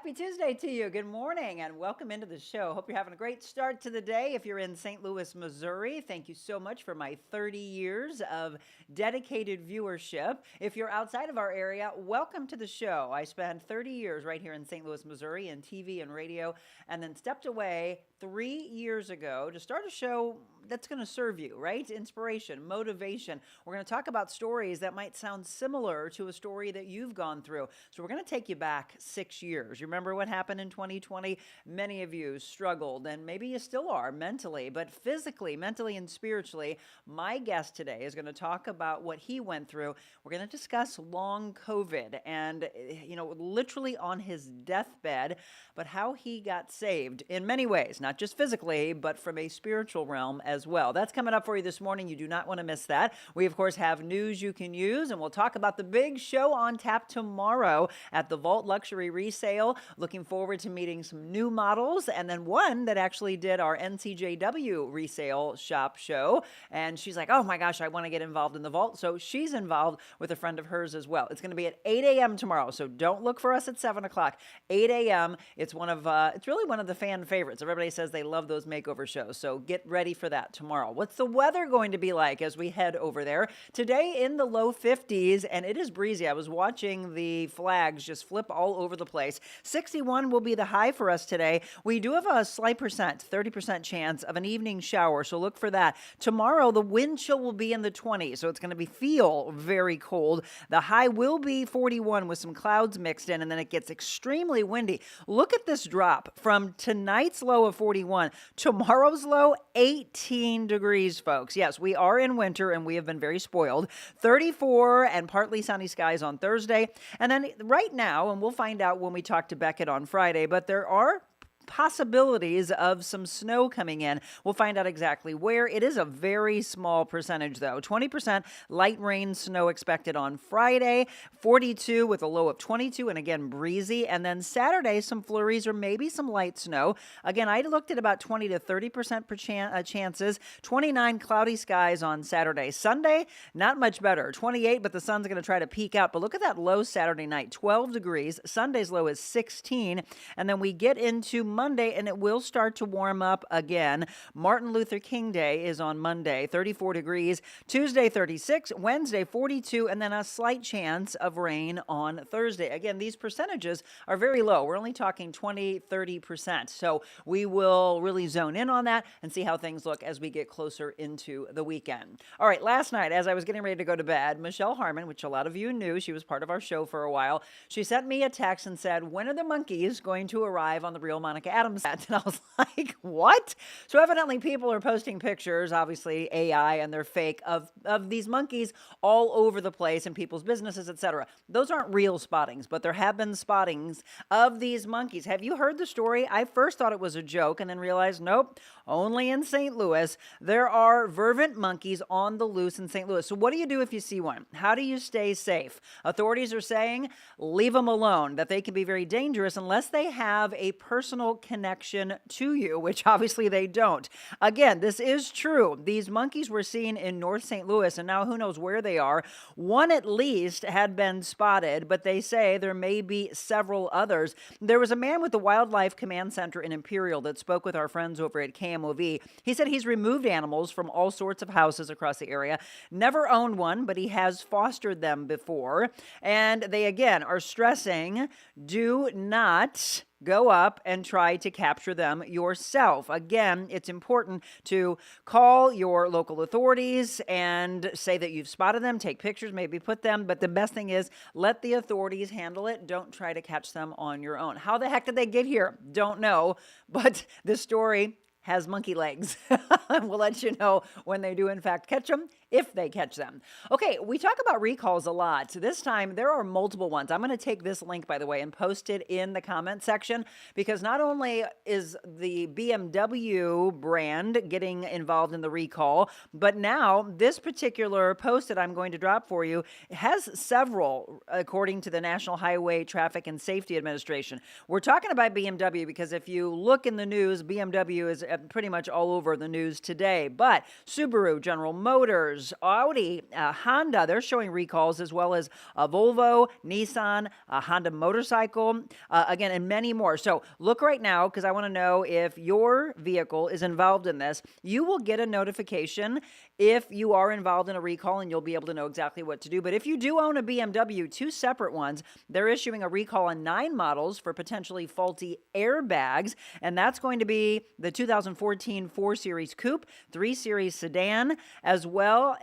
Happy Tuesday to you. Good morning and welcome into the show. Hope you're having a great start to the day. If you're in St. Louis, Missouri, thank you so much for my 30 years of dedicated viewership. If you're outside of our area, welcome to the show. I spent 30 years right here in St. Louis, Missouri in TV and radio, and then stepped away 3 years ago to start a show that's going to serve you, right? Inspiration, motivation. We're going to talk about stories that might sound similar to a story that you've gone through. So we're going to take you back 6 years. You remember what happened in 2020? Many of you struggled, and maybe you still are mentally, but physically, mentally, and spiritually. My guest today is going to talk about what he went through. We're going to discuss long COVID and, literally on his deathbed, but how he got saved in many ways, not just physically, but from a spiritual realm as well. That's coming up for you this morning. You do not want to miss that. We, of course, have news you can use, and we'll talk about the big show on tap tomorrow at the Vault Luxury Resale. Looking forward to meeting some new models, and then one that actually did our NCJW resale shop show. And she's like, oh my gosh, I want to get involved in the Vault. So she's involved with a friend of hers as well. It's going to be at 8 a.m. tomorrow. So don't look for us at 7 o'clock. 8 a.m. It's really one of the fan favorites. Everybody says they love those makeover shows. So get ready for that tomorrow. What's the weather going to be like as we head over there? Today in the low 50s, and it is breezy. I was watching the flags just flip all over the place. 61 will be the high for us today. We do have a slight 30% chance of an evening shower, so look for that. Tomorrow, the wind chill will be in the 20s, so it's going to feel very cold. The high will be 41 with some clouds mixed in, and then it gets extremely windy. Look at this drop from tonight's low of 41. Tomorrow's low, 18 degrees, folks. Yes, we are in winter, and we have been very spoiled. 34 and partly sunny skies on Thursday. And then right now, and we'll find out when we talk to Beckett on Friday, but there are possibilities of some snow coming in. We'll find out exactly where. It is a very small percentage, though. 20% light rain snow expected on Friday, 42 with a low of 22, and again, breezy. And then Saturday, some flurries or maybe some light snow. Again, I looked at about 20 to 30% chances. 29 cloudy skies on Saturday. Sunday, not much better. 28, but the sun's going to try to peek out. But look at that low Saturday night, 12 degrees. Sunday's low is 16. And then we get into Monday, and it will start to warm up again. Martin Luther King Day is on Monday, 34 degrees. Tuesday, 36. Wednesday, 42. And then a slight chance of rain on Thursday. Again, these percentages are very low. We're only talking 20, 30%. So we will really zone in on that and see how things look as we get closer into the weekend. All right, last night, as I was getting ready to go to bed, Michelle Harmon, which a lot of you knew, she was part of our show for a while, she sent me a text and said, when are the monkeys going to arrive on the real Monica Adams set? And I was like, what? So evidently people are posting pictures, obviously AI and they're fake, of these monkeys all over the place in people's businesses, etc. Those aren't real spottings, but there have been spottings of these monkeys. Have you heard the story? I first thought it was a joke and then realized, nope, only in St. Louis. There are vervant monkeys on the loose in St. Louis. So what do you do if you see one? How do you stay safe? Authorities are saying leave them alone, that they can be very dangerous unless they have a personal connection to you, which obviously they don't. Again, this is true. These monkeys were seen in North St. Louis, and now who knows where they are. One at least had been spotted, but they say there may be several others. There was a man with the Wildlife Command Center in Imperial that spoke with our friends over at KMOV. He said he's removed animals from all sorts of houses across the area. Never owned one, but he has fostered them before. And they, again, are stressing, do not go up and try to capture them yourself. Again, it's important to call your local authorities and say that you've spotted them, take pictures, maybe put them, but the best thing is let the authorities handle it. Don't try to catch them on your own. How the heck did they get here? Don't know, but this story has monkey legs. We'll let you know when they do in fact catch them, if they catch them. Okay, we talk about recalls a lot. This time there are multiple ones. I'm going to take this link, by the way, and post it in the comment section, because not only is the BMW brand getting involved in the recall, but now this particular post that I'm going to drop for you has several, according to the National Highway Traffic and Safety Administration. We're talking about BMW because if you look in the news, BMW is pretty much all over the news today. But Subaru, General Motors, Audi, Honda, they're showing recalls, as well as Volvo, Nissan, Honda motorcycle, again, and many more. So look right now, because I want to know if your vehicle is involved in this. You will get a notification if you are involved in a recall, and you'll be able to know exactly what to do. But if you do own a BMW, two separate ones, they're issuing a recall on 9 models for potentially faulty airbags, and that's going to be the 2014 4 Series Coupe, 3 Series sedan, as well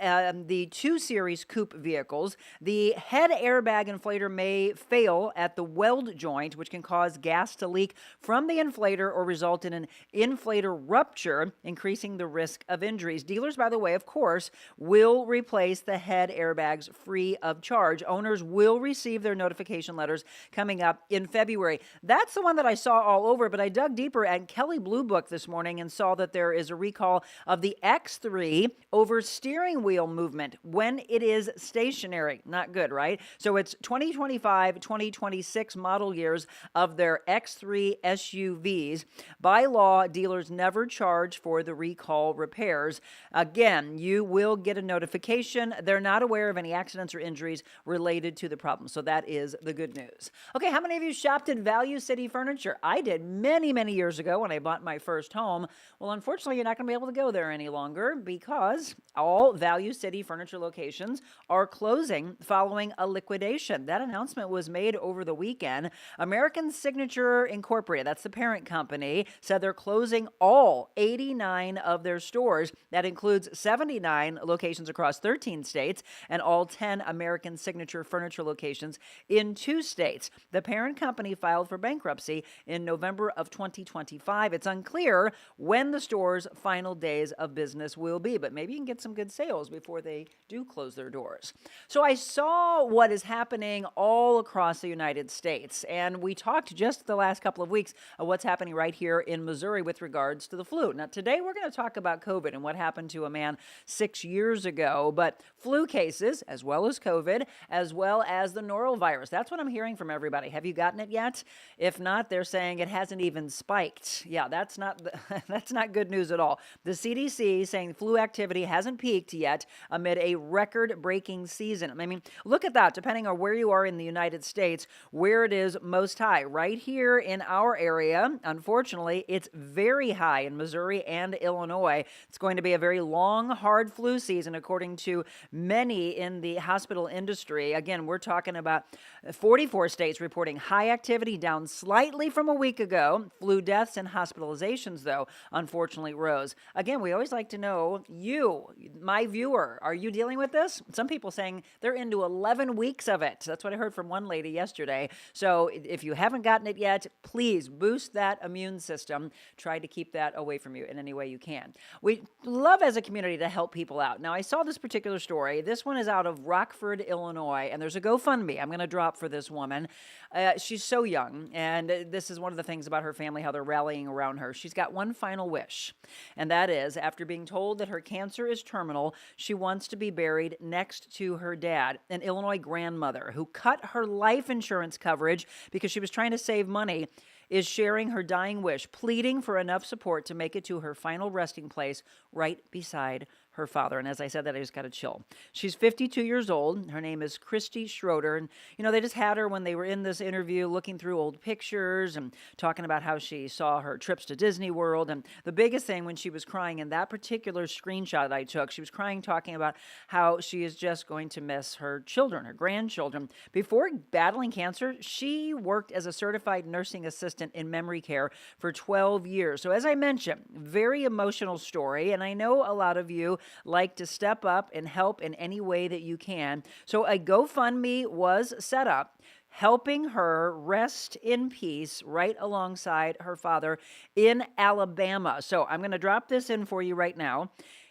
the 2 Series Coupe vehicles. The head airbag inflator may fail at the weld joint, which can cause gas to leak from the inflator or result in an inflator rupture, increasing the risk of injuries. Dealers, by the way, of course, will replace the head airbags free of charge. Owners will receive their notification letters coming up in February. That's the one that I saw all over, but I dug deeper at Kelley Blue Book this morning and saw that there is a recall of the X3 over steering wheel movement when it is stationary. Not good, right? So it's 2025, 2026 model years of their X3 SUVs. By law, dealers never charge for the recall repairs. Again, you will get a notification. They're not aware of any accidents or injuries related to the problem. So that is the good news. Okay, how many of you shopped at Value City Furniture? I did many, many years ago when I bought my first home. Well, unfortunately, you're not going to be able to go there any longer because all Value City Furniture locations are closing following a liquidation. That announcement was made over the weekend. American Signature Incorporated, that's the parent company, said they're closing all 89 of their stores. That includes 79 locations across 13 states and all 10 American Signature Furniture locations in 2 states. The parent company filed for bankruptcy in November of 2025. It's unclear when the store's final days of business will be, but maybe you can get some good sales before they do close their doors. So I saw what is happening all across the United States, and we talked just the last couple of weeks of what's happening right here in Missouri with regards to the flu. Now, today we're going to talk about COVID and what happened to a man 6 years ago, but flu cases, as well as COVID, as well as the norovirus. That's what I'm hearing from everybody. Have you gotten it yet? If not, they're saying it hasn't even spiked. Yeah, that's not that's not good news at all. The CDC saying flu activity hasn't peaked yet amid a record-breaking season. I mean, look at that, depending on where you are in the United States, where it is most high. Right here in our area, unfortunately, it's very high in Missouri and Illinois. It's going to be a very long, hard flu season, according to many in the hospital industry. Again, we're talking about 44 states reporting high activity, down slightly from a week ago. Flu deaths and hospitalizations, though, unfortunately rose. Again, we always like to know, you, my viewer, are you dealing with this? Some people saying they're into 11 weeks of it. That's what I heard from one lady yesterday. So if you haven't gotten it yet, please boost that immune system. Try to keep that away from you in any way you can. We love as a community to help people out. Now, I saw this particular story. This one is out of Rockford, Illinois, and there's a GoFundMe I'm going to drop for this woman. She's so young, and this is one of the things about her family, how they're rallying around her. She's got one final wish, and that is, after being told that her cancer is terminal, she wants to be buried next to her dad, an Illinois grandmother who cut her life insurance coverage because she was trying to save money, is sharing her dying wish, pleading for enough support to make it to her final resting place right beside her father. And as I said that, I just got a chill. She's 52 years old. Her name is Christy Schroeder. And, they just had her when they were in this interview looking through old pictures and talking about how she saw her trips to Disney World. And the biggest thing when she was crying in that particular screenshot that I took, she was crying talking about how she is just going to miss her children, her grandchildren. Before battling cancer, she worked as a certified nursing assistant in memory care for 12 years. So as I mentioned, very emotional story. And I know a lot of you like to step up and help in any way that you can. So a GoFundMe was set up, helping her rest in peace right alongside her father in Alabama. So I'm going to drop this in for you right now.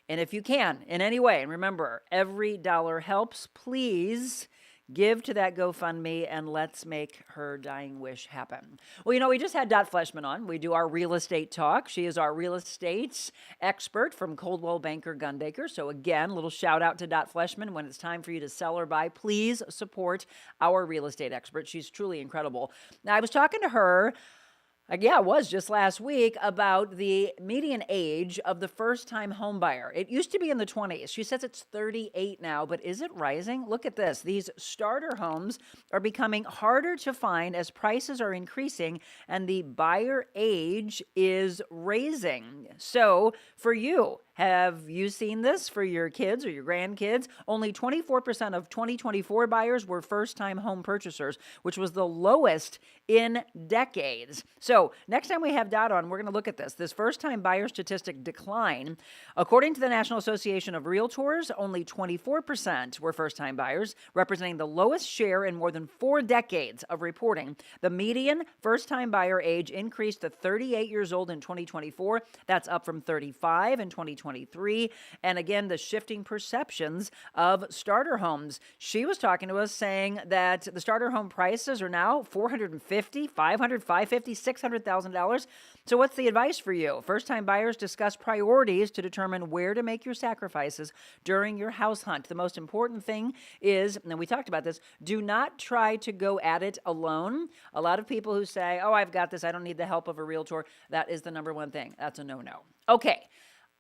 And if you can, in any way, and remember, every dollar helps, please give to that GoFundMe and let's make her dying wish happen. Well, we just had Dot Fleshman on. We do our real estate talk. She is our real estate expert from Coldwell Banker Gundaker. So again, little shout out to Dot Fleshman. When it's time for you to sell or buy, please support our real estate expert. She's truly incredible. Now, I was talking to her Yeah, it was just last week about the median age of the first time home buyer. It used to be in the 20s. She says it's 38 now, but is it rising? Look at this. These starter homes are becoming harder to find as prices are increasing and the buyer age is raising. So, for you, have you seen this for your kids or your grandkids? Only 24% of 2024 buyers were first time home purchasers, which was the lowest in decades. So, next time we have data on, we're going to look at this first time buyer statistic decline. According to the National Association of Realtors, only 24% were first time buyers, representing the lowest share in more than 4 decades of reporting. The median first time buyer age increased to 38 years old in 2024. That's up from 35 in 2023. And again, the shifting perceptions of starter homes. She was talking to us saying that the starter home prices are now $450,000, $500,000, $550,000, $600,000. So what's the advice for you? First-time buyers discuss priorities to determine where to make your sacrifices during your house hunt. The most important thing is, and we talked about this, do not try to go at it alone. A lot of people who say, oh, I've got this, I don't need the help of a realtor, that is the number one thing. That's a no-no. Okay.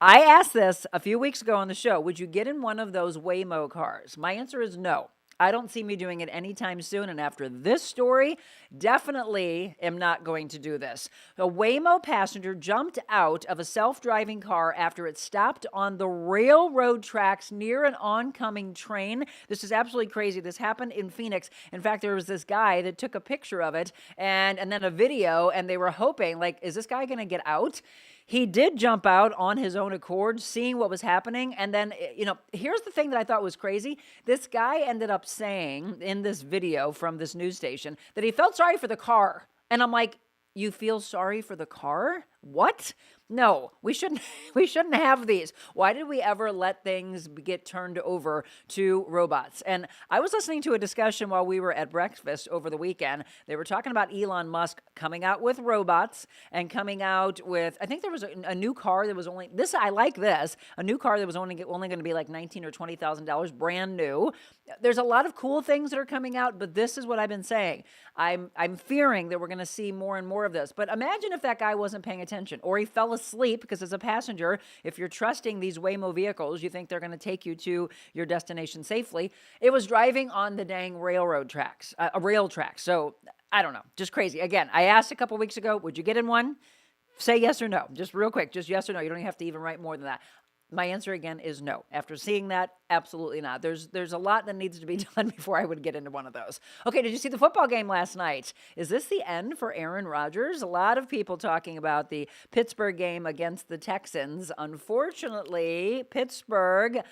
I asked this a few weeks ago on the show. Would you get in one of those Waymo cars? My answer is no. I don't see me doing it anytime soon. And after this story, definitely am not going to do this. A Waymo passenger jumped out of a self-driving car after it stopped on the railroad tracks near an oncoming train. This is absolutely crazy. This happened in Phoenix. In fact, there was this guy that took a picture of it and then a video, and they were hoping, like, is this guy going to get out? He did jump out on his own accord, seeing what was happening. And then, here's the thing that I thought was crazy. This guy ended up saying in this video from this news station that he felt sorry for the car. And I'm like, you feel sorry for the car? What? No, we shouldn't have these. Why did we ever let things get turned over to robots? And I was listening to a discussion while we were at breakfast over the weekend. They were talking about Elon Musk coming out with robots and coming out with, I think there was a new car that was only, this, I like this, a new car that was only going to be like $19,000 or $20,000, brand new. There's a lot of cool things that are coming out, but this is what I've been saying. I'm fearing that we're going to see more and more of this. But imagine if that guy wasn't paying attention or he fell asleep, because as a passenger, if you're trusting these Waymo vehicles, you think they're going to take you to your destination safely. It was driving on the dang railroad tracks, a rail track. So I don't know, just crazy. Again, I asked a couple weeks ago, would you get in one? Say yes or no, just real quick, just yes or no. You don't even have to even write more than that. My answer again is no. After seeing that, absolutely not. There's a lot that needs to be done before I would get into one of those. Okay, did you see the football game last night? Is this the end for Aaron Rodgers? A lot of people talking about the Pittsburgh game against the Texans. Unfortunately, Pittsburgh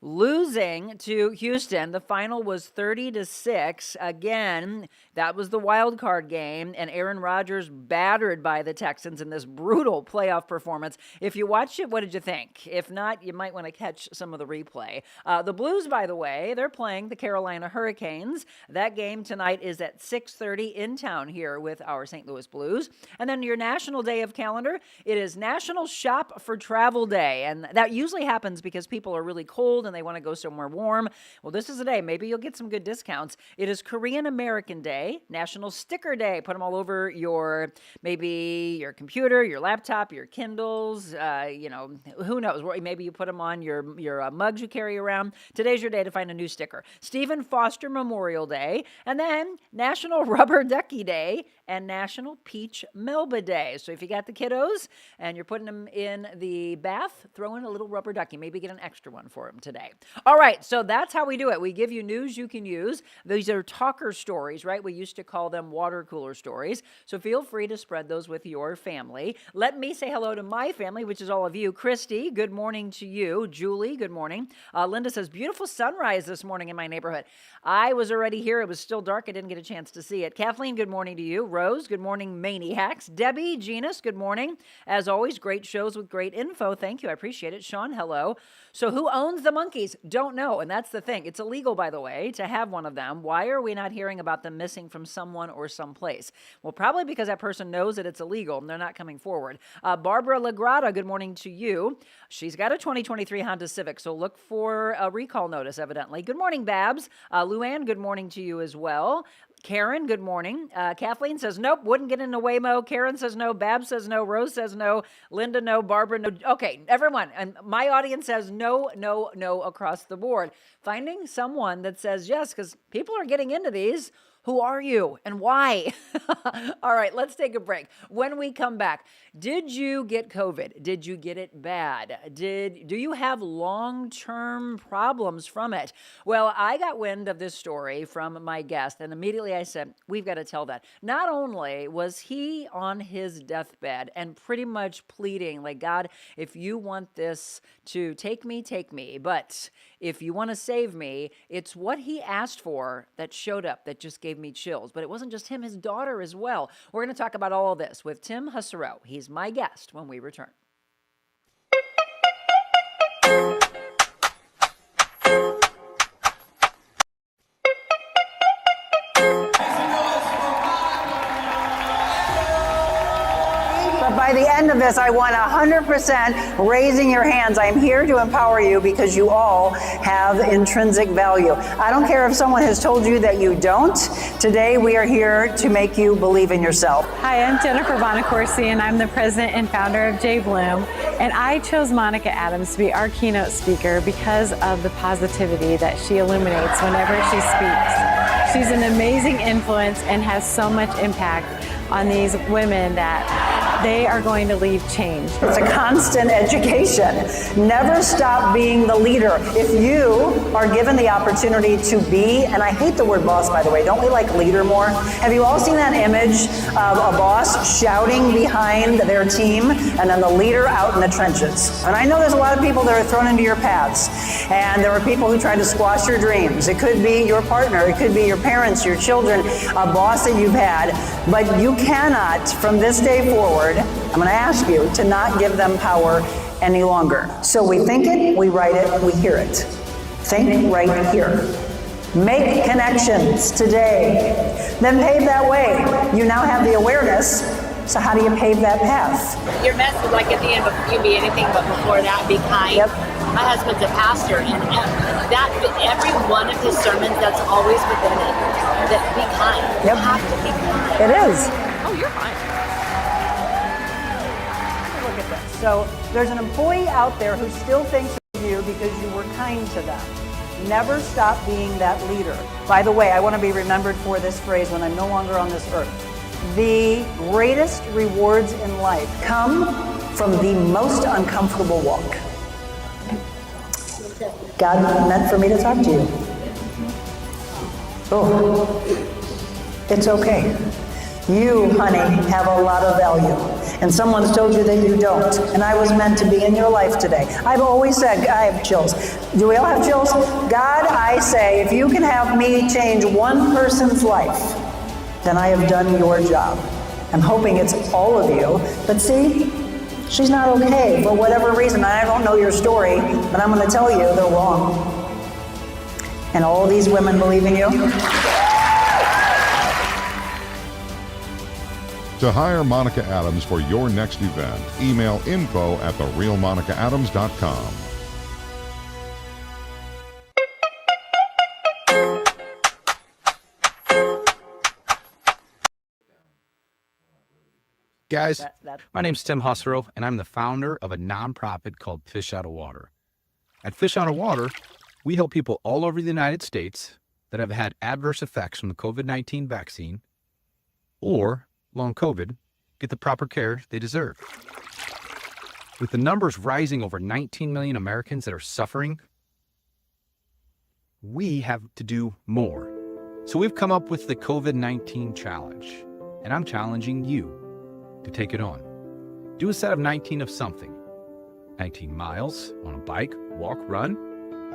losing to Houston. The final was 30-6. Again, that was the wild card game, and Aaron Rodgers battered by the Texans in this brutal playoff performance. If you watched it, what did you think? If not, you might want to catch some of the replay. The Blues, by the way, they're playing the Carolina Hurricanes. That game tonight is at 6:30 in town here with our St. Louis Blues. And then your national day of calendar, it is National Shop for Travel Day, and that usually happens because people are really cold and they want to go somewhere warm. Well, this is a day. Maybe you'll get some good discounts. It is Korean American Day, National Sticker Day. Put them all over maybe your computer, your laptop, your Kindles, who knows? Maybe you put them on your mugs you carry around. Today's your day to find a new sticker. Stephen Foster Memorial Day, and then National Rubber Ducky Day and National Peach Melba Day. So if you got the kiddos and you're putting them in the bath, throw in a little rubber ducky. Maybe get an extra one for them today. All right, so that's how we do it. We give you news you can use. These are talker stories, right? We used to call them water cooler stories. So feel free to spread those with your family. Let me say hello to my family, which is all of you. Christy, good morning to you. Julie, good morning. Linda says, beautiful sunrise this morning in my neighborhood. I was already here. It was still dark. I didn't get a chance to see it. Kathleen, good morning to you. Rose, good morning, Maniacs. Debbie, Genus, good morning. As always, great shows with great info. Thank you. I appreciate it. Sean, hello. So who owns the monkeys? Don't know. And that's the thing. It's illegal, by the way, to have one of them. Why are we not hearing about them missing from someone or someplace? Well, probably because that person knows that it's illegal and they're not coming forward. Barbara Lagrada, good morning to you. She's got a 2023 Honda Civic, so look for a recall notice, evidently. Good morning, Babs. Luann, good morning to you as well. Karen, good morning. Kathleen says, nope, wouldn't get into Waymo. Karen says no. Bab says no. Rose says no. Linda, no. Barbara, no. Okay, everyone. And my audience says no, no, no across the board. Finding someone that says yes, because people are getting into these. Who are you and why? All right, let's take a break. When we come back, did you get COVID? Did you get it bad? Do you have long-term problems from it? Well, I got wind of this story from my guest, and immediately I said, we've got to tell that. Not only was he on his deathbed and pretty much pleading, like, God, if you want this to take me, but if you want to save me, it's what he asked for that showed up that just gave me chills. But it wasn't just him, his daughter as well. We're going to talk about all of this with Tim Husereau. He's my guest when we return. But by the end of this, I want 100% raising your hands. I'm here to empower you because you all have intrinsic value. I don't care if someone has told you that you don't. Today, we are here to make you believe in yourself. Hi, I'm Jennifer Bonacorsi, and I'm the president and founder of J Bloom. And I chose Monica Adams to be our keynote speaker because of the positivity that she illuminates whenever she speaks. She's an amazing influence and has so much impact on these women that they are going to leave changed. It's a constant education. Never stop being the leader. If you are given the opportunity to be, and I hate the word boss, by the way, don't we like leader more? Have you all seen that image of a boss shouting behind their team and then the leader out in the trenches? And I know there's a lot of people that are thrown into your paths, and there are people who try to squash your dreams. It could be your partner, it could be your parents, your children, a boss that you've had, but you cannot, from this day forward, I'm going to ask you to not give them power any longer. So we think it, we write it, we hear it. Think right here. Make connections today. Then pave that way. You now have the awareness, so how do you pave that path? Your message, like at the end, you can be anything, but before that, be kind. Yep. My husband's a pastor, and that every one of his sermons, that's always within it. That be kind. Yep. You have to be kind. It is. Oh, you're fine. Look at this. So there's an employee out there who still thinks of you because you were kind to them. Never stop being that leader. By the way, I want to be remembered for this phrase when I'm no longer on this earth. The greatest rewards in life come from the most uncomfortable walk. God meant for me to talk to you. Oh, it's okay. You, honey, have a lot of value. And someone's told you that you don't. And I was meant to be in your life today. I've always said, I have chills. Do we all have chills? God, I say, if you can have me change one person's life, then I have done your job. I'm hoping it's all of you. But see, she's not okay for whatever reason. I don't know your story, but I'm going to tell you they're wrong. And all these women believe in you. To hire Monica Adams for your next event, email info@therealmonicaadams.com. Guys, my name's Tim Husereau, and I'm the founder of a nonprofit called Fish Out of Water. At Fish Out of Water, we help people all over the United States that have had adverse effects from the COVID-19 vaccine or long COVID get the proper care they deserve. With the numbers rising, over 19 million Americans that are suffering, we have to do more. So we've come up with the COVID-19 challenge, and I'm challenging you to take it on. Do a set of 19 of something. 19 miles on a bike, walk, run,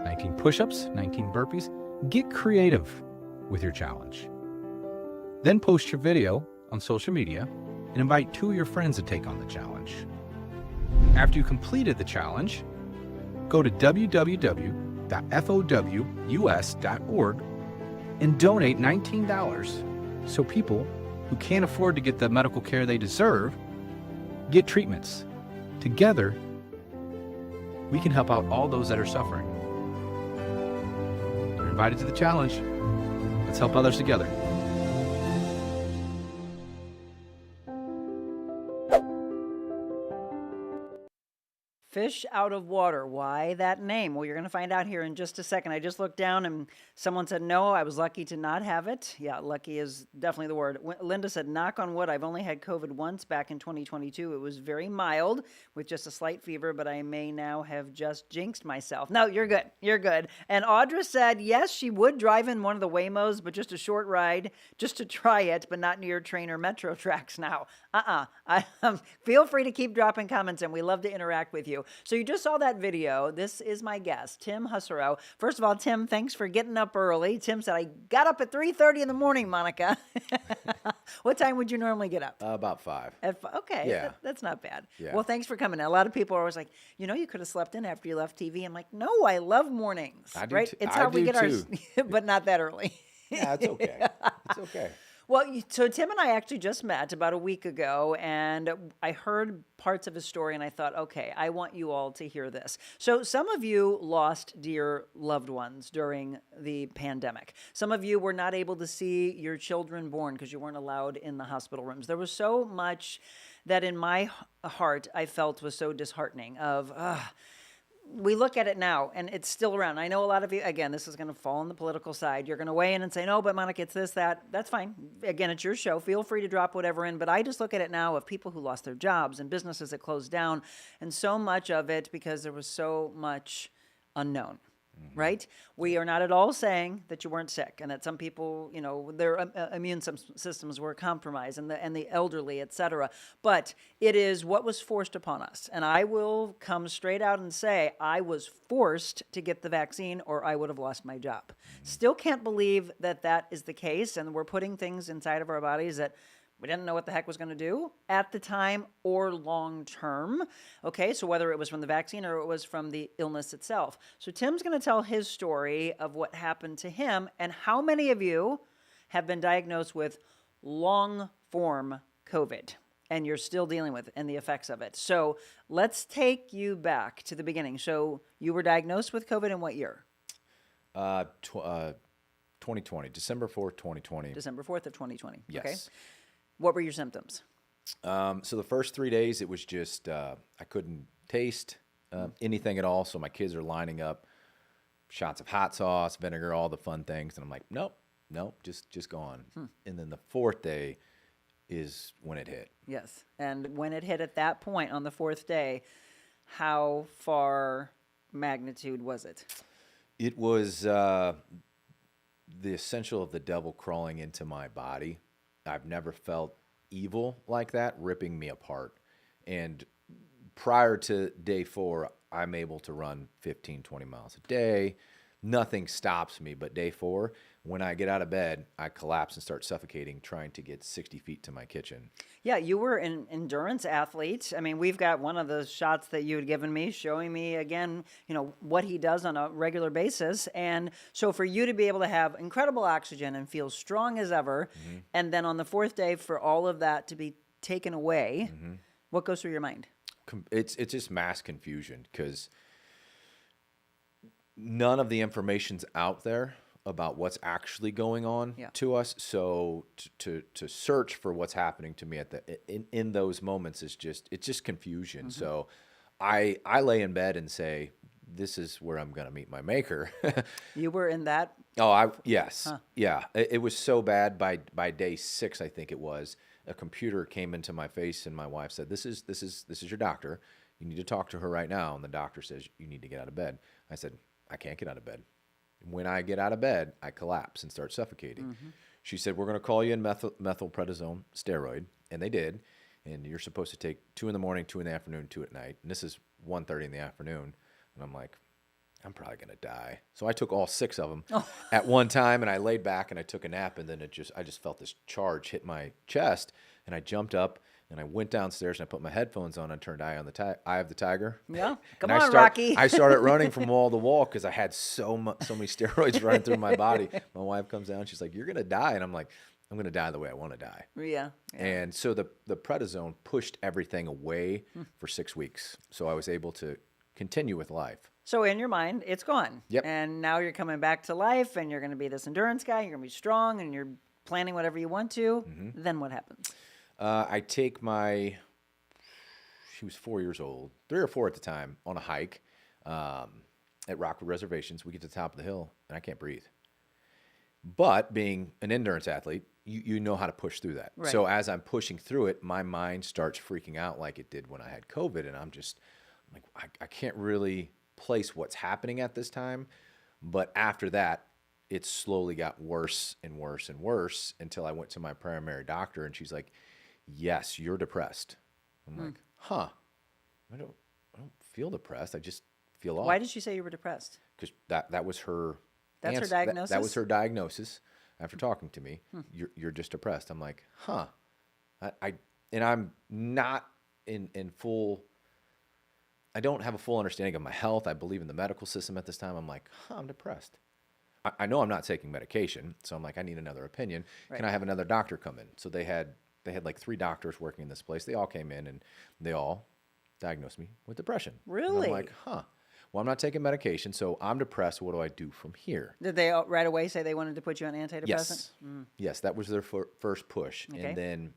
19 push-ups, 19 burpees. Get creative with your challenge. Then post your video on social media and invite 2 of your friends to take on the challenge. After you completed the challenge, go to www.fowus.org and donate $19 so people who can't afford to get the medical care they deserve get treatments. Together, we can help out all those that are suffering. You're invited to the challenge. Let's help others together. Fish out of water. Why that name? Well, you're going to find out here in just a second. I just looked down and someone said no. I was lucky to not have it. Yeah, lucky is definitely the word. Linda said, knock on wood. I've only had COVID once back in 2022. It was very mild with just a slight fever, but I may now have just jinxed myself. No, you're good. You're good. And Audra said, yes, she would drive in one of the Waymos, but just a short ride just to try it, but not near train or metro tracks now. Feel free to keep dropping comments, and we love to interact with you. So you just saw that video. This is my guest, Tim Husereau. First of all, Tim, thanks for getting up early. Tim said, I got up at 3:30 in the morning, Monica. What time would you normally get up? About 5. Okay, Yeah. that's not bad. Yeah. Well, thanks for coming in. A lot of people are always like, you could have slept in after you left TV. I'm like, no, I love mornings. I do right? too. It's I how we do get too. our, but not that early. Yeah, it's okay. It's okay. Well, so Tim and I actually just met about a week ago, and I heard parts of his story, and I thought, okay, I want you all to hear this. So some of you lost dear loved ones during the pandemic. Some of you were not able to see your children born because you weren't allowed in the hospital rooms. There was so much that in my heart I felt was so disheartening of, we look at it now, and it's still around. I know a lot of you, again, this is going to fall on the political side. You're going to weigh in and say, no, but Monica, it's this, that. That's fine. Again, it's your show. Feel free to drop whatever in. But I just look at it now of people who lost their jobs and businesses that closed down, and so much of it because there was so much unknown. Right? We are not at all saying that you weren't sick and that some people, their immune systems were compromised and the elderly, et cetera. But it is what was forced upon us. And I will come straight out and say I was forced to get the vaccine or I would have lost my job. Still can't believe that that is the case. And we're putting things inside of our bodies that we didn't know what the heck was going to do at the time or long term. Okay, so whether it was from the vaccine or it was from the illness itself. So Tim's going to tell his story of what happened to him and how many of you have been diagnosed with long form COVID and you're still dealing with it and the effects of it. So let's take you back to the beginning. So you were diagnosed with COVID in what year? 2020, December 4th, 2020. December 4th of 2020. Yes. Okay. What were your symptoms? So the first 3 days, it was just I couldn't taste anything at all. So my kids are lining up shots of hot sauce, vinegar, all the fun things, and I'm like, nope, just gone. And then the 4th day is when it hit. Yes, and when it hit at that point on the 4th day, how far magnitude was it? It was the essential of the devil crawling into my body. I've never felt evil like that, ripping me apart. And prior to day 4, I'm able to run 15, 20 miles a day. Nothing stops me. But day 4, when I get out of bed, I collapse and start suffocating, trying to get 60 feet to my kitchen. Yeah, you were an endurance athlete. I mean, we've got one of the shots that you had given me showing me, again, what he does on a regular basis. And so for you to be able to have incredible oxygen and feel strong as ever, and then on the 4th day for all of that to be taken away, what goes through your mind? It's just mass confusion because none of the information's out there about what's actually going on to us. So to search for what's happening to me in those moments it's just confusion. So I lay in bed and say, this is where I'm going to meet my maker. You were in that? Yes. Huh. Yeah. It was so bad by day 6, I think it was, a computer came into my face and my wife said, this is your doctor. You need to talk to her right now. And the doctor says, you need to get out of bed. I said, I can't get out of bed. When I get out of bed, I collapse and start suffocating. She said, we're going to call you in methylprednisolone steroid. And they did. And you're supposed to take 2 in the morning, 2 in the afternoon, 2 at night. And this is 1:30 in the afternoon. And I'm like, I'm probably going to die. So I took all 6 of them at one time, and I laid back and I took a nap. And then I just felt this charge hit my chest. And I jumped up and I went downstairs and I put my headphones on and turned Eye of the Tiger. Yeah, come and on, Rocky. I started running from wall to wall because I had so many steroids running through my body. My wife comes down, she's like, "You're gonna die," and I'm like, "I'm gonna die the way I want to die." Yeah. And so the prednisone pushed everything away for 6 weeks, so I was able to continue with life. So in your mind, it's gone. Yep. And now you're coming back to life, and you're going to be this endurance guy. You're going to be strong, and you're planning whatever you want to. Then what happens? I take my she was 4 years old, 3 or 4 at the time, on a hike at Rockwood Reservations. We get to the top of the hill, and I can't breathe. But being an endurance athlete, you know how to push through that. Right. So as I'm pushing through it, my mind starts freaking out like it did when I had COVID. And I'm like, I can't really place what's happening at this time. But after that, it slowly got worse and worse and worse until I went to my primary doctor, and she's like, yes, you're depressed. I'm like, huh, I don't feel depressed. I just feel off. Why did she say you were depressed? Because that was her. That's her answer. diagnosis? That was her diagnosis after talking to me. You're just depressed. I'm like, huh. And I'm not in full. I don't have a full understanding of my health. I believe in the medical system at this time. I'm like, I'm depressed. I know I'm not taking medication, so I'm like, I need another opinion. Right. Can I have another doctor come in? So they had like 3 doctors working in this place. They all came in and they all diagnosed me with depression. Really? And I'm like, huh. Well, I'm not taking medication, so I'm depressed. What do I do from here? Did they right away say they wanted to put you on antidepressant? Yes. Yes, that was their first push. Okay. And then,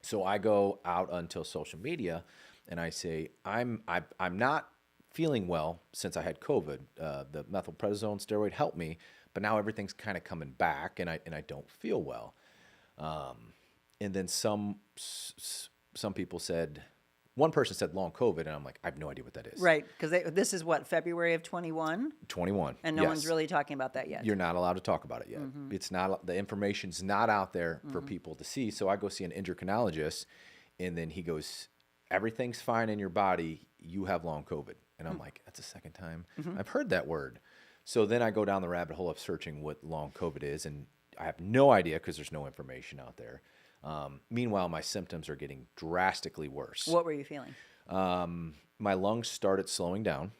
so I go out until social media, and I say, I'm not feeling well since I had COVID. The methylprednisolone steroid helped me, but now everything's kind of coming back, and I don't feel well. And then some people said, one person said long COVID, and I'm like, I have no idea what that is. Right, because this is what, February of 21? 21. And no one's really talking about that yet. You're not allowed to talk about it yet. It's not, the information's not out there for people to see. So I go see an endocrinologist, and then he goes, everything's fine in your body. You have long COVID. And I'm like, that's the second time I've heard that word. So then I go down the rabbit hole of searching what long COVID is, and I have no idea because there's no information out there. Meanwhile, my symptoms are getting drastically worse. What were you feeling? My lungs started slowing down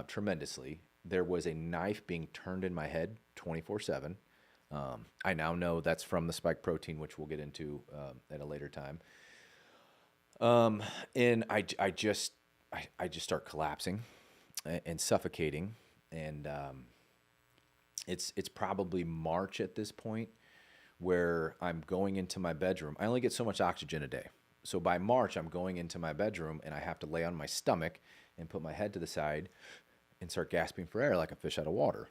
tremendously. There was a knife being turned in my head 24/7. I now know that's from the spike protein, which we'll get into at a later time. And I just start collapsing and suffocating. And it's probably March at this point, where I'm going into my bedroom. I only get so much oxygen a day. So by March, I'm going into my bedroom, and I have to lay on my stomach and put my head to the side and start gasping for air like a fish out of water.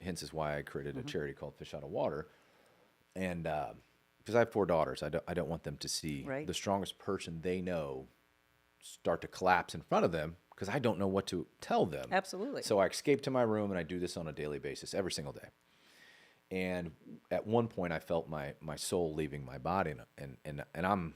Hence is why I created a charity called Fish Out of Water. And because I have 4 daughters, I don't want them to see the strongest person they know start to collapse in front of them, because I don't know what to tell them. Absolutely. So I escape to my room, and I do this on a daily basis, every single day. And at one point, I felt my soul leaving my body, and I'm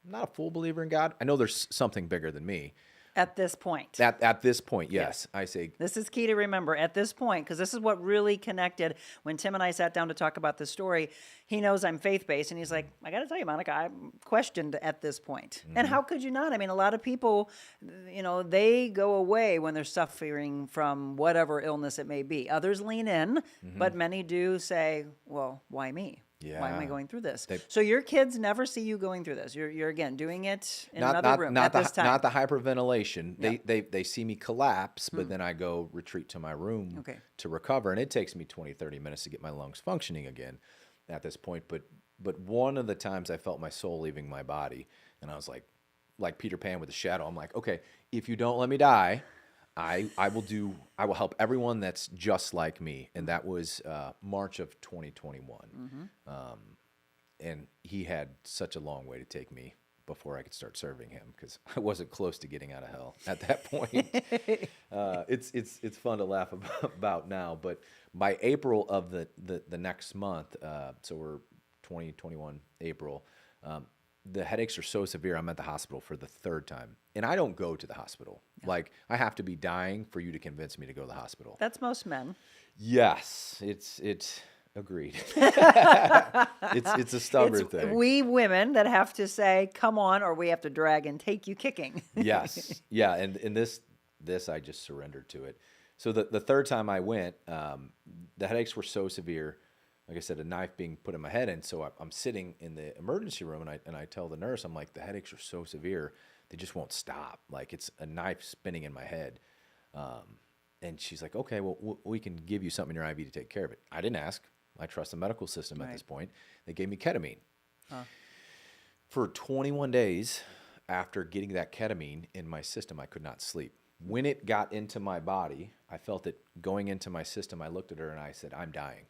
not a full believer in God. I know there's something bigger than me. At this point. At this point, yes. I say, This is key to remember at this point, because this is what really connected. When Tim and I sat down to talk about this story, he knows I'm faith-based, and he's like, I got to tell you, Monica, I'm questioned at this point. And how could you not? I mean, a lot of people, they go away when they're suffering from whatever illness it may be. Others lean in, but many do say, well, why me? Yeah. Why am I going through this? So your kids never see you going through this. You're again doing it in another room not at this time. Not the hyperventilation. Yeah. They see me collapse, but then I go retreat to my room to recover, and it takes me 20, 30 minutes to get my lungs functioning again at this point. But one of the times I felt my soul leaving my body, and I was like Peter Pan with a shadow. I'm like, okay, if you don't let me die, I will help everyone that's just like me. And that was March of 2021. And he had such a long way to take me before I could start serving him, because I wasn't close to getting out of hell at that point. It's fun to laugh about now, but by April of the next month, so we're 2021 April, the headaches are so severe, I'm at the hospital for the 3rd time. And I don't go to the hospital. Yeah. Like, I have to be dying for you to convince me to go to the hospital. That's most men. Yes, it's agreed. It's a stubborn thing. We women that have to say, come on, or we have to drag and take you kicking. Yes. Yeah, and in this I just surrendered to it. So the 3rd time I went, the headaches were so severe. Like I said, a knife being put in my head, and so I'm sitting in the emergency room, and I tell the nurse, I'm like, the headaches are so severe, they just won't stop. Like, it's a knife spinning in my head. And she's like, okay, well, we can give you something in your IV to take care of it. I didn't ask. I trust the medical system at this point. They gave me ketamine. For 21 days, after getting that ketamine in my system, I could not sleep. When it got into my body, I felt it going into my system. I looked at her and I said, I'm dying.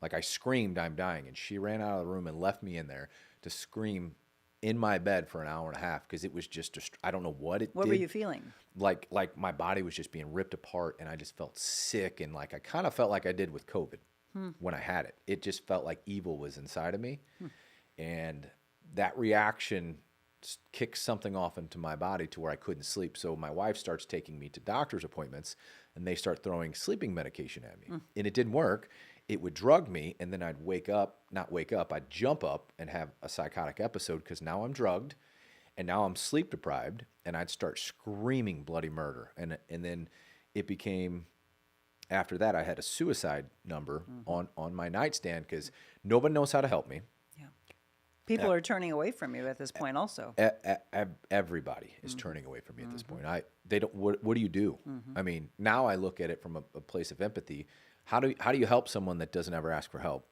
Like I screamed, I'm dying. And she ran out of the room and left me in there to scream in my bed for an hour and a half because it was just, I don't know what it did. What were you feeling? Like my body was just being ripped apart and I just felt sick. And like I kind of felt like I did with COVID when I had it. It just felt like evil was inside of me. And that reaction kicks something off into my body to where I couldn't sleep. So my wife starts taking me to doctor's appointments and they start throwing sleeping medication at me. And it didn't work. It would drug me and then I'd I'd jump up and have a psychotic episode because now I'm drugged and now I'm sleep deprived and I'd start screaming bloody murder. And then it became, after that, I had a suicide number on my nightstand because nobody knows how to help me. People are turning away from you at this point also. Everybody is turning away from me at this point. They don't. What do you do? I mean, now I look at it from a place of empathy. How do you help someone that doesn't ever ask for help,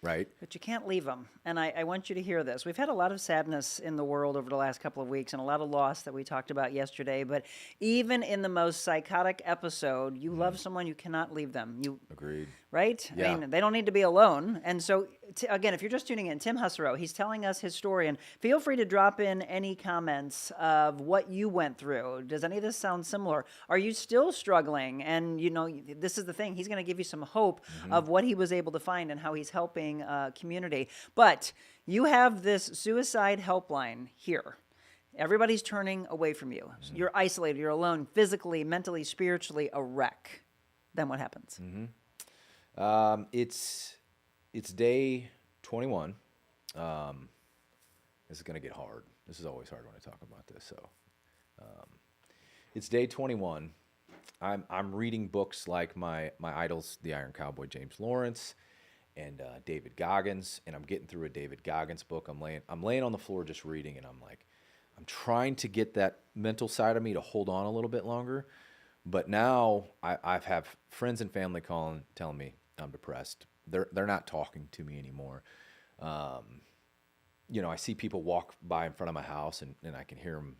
right? But you can't leave them. And I want you to hear this. We've had a lot of sadness in the world over the last couple of weeks and a lot of loss that we talked about yesterday. But even in the most psychotic episode, you love someone, you cannot leave them. Agreed. Right? Yeah. I mean, they don't need to be alone. And so, again, if you're just tuning in, Tim Husereau, he's telling us his story. And feel free to drop in any comments of what you went through. Does any of this sound similar? Are you still struggling? And, this is the thing. He's going to give you some hope of what he was able to find and how he's helping community. But you have this suicide helpline here. Everybody's turning away from you. You're isolated. You're alone, physically, mentally, spiritually, a wreck. Then what happens? It's day 21. This is going to get hard. This is always hard when I talk about this. So, it's day 21. I'm reading books like my idols, the Iron Cowboy James Lawrence, and David Goggins, and I'm getting through a David Goggins book. I'm laying on the floor just reading, and I'm trying to get that mental side of me to hold on a little bit longer. But now I've have friends and family telling me I'm depressed. They're not talking to me anymore. I see people walk by in front of my house and I can hear them,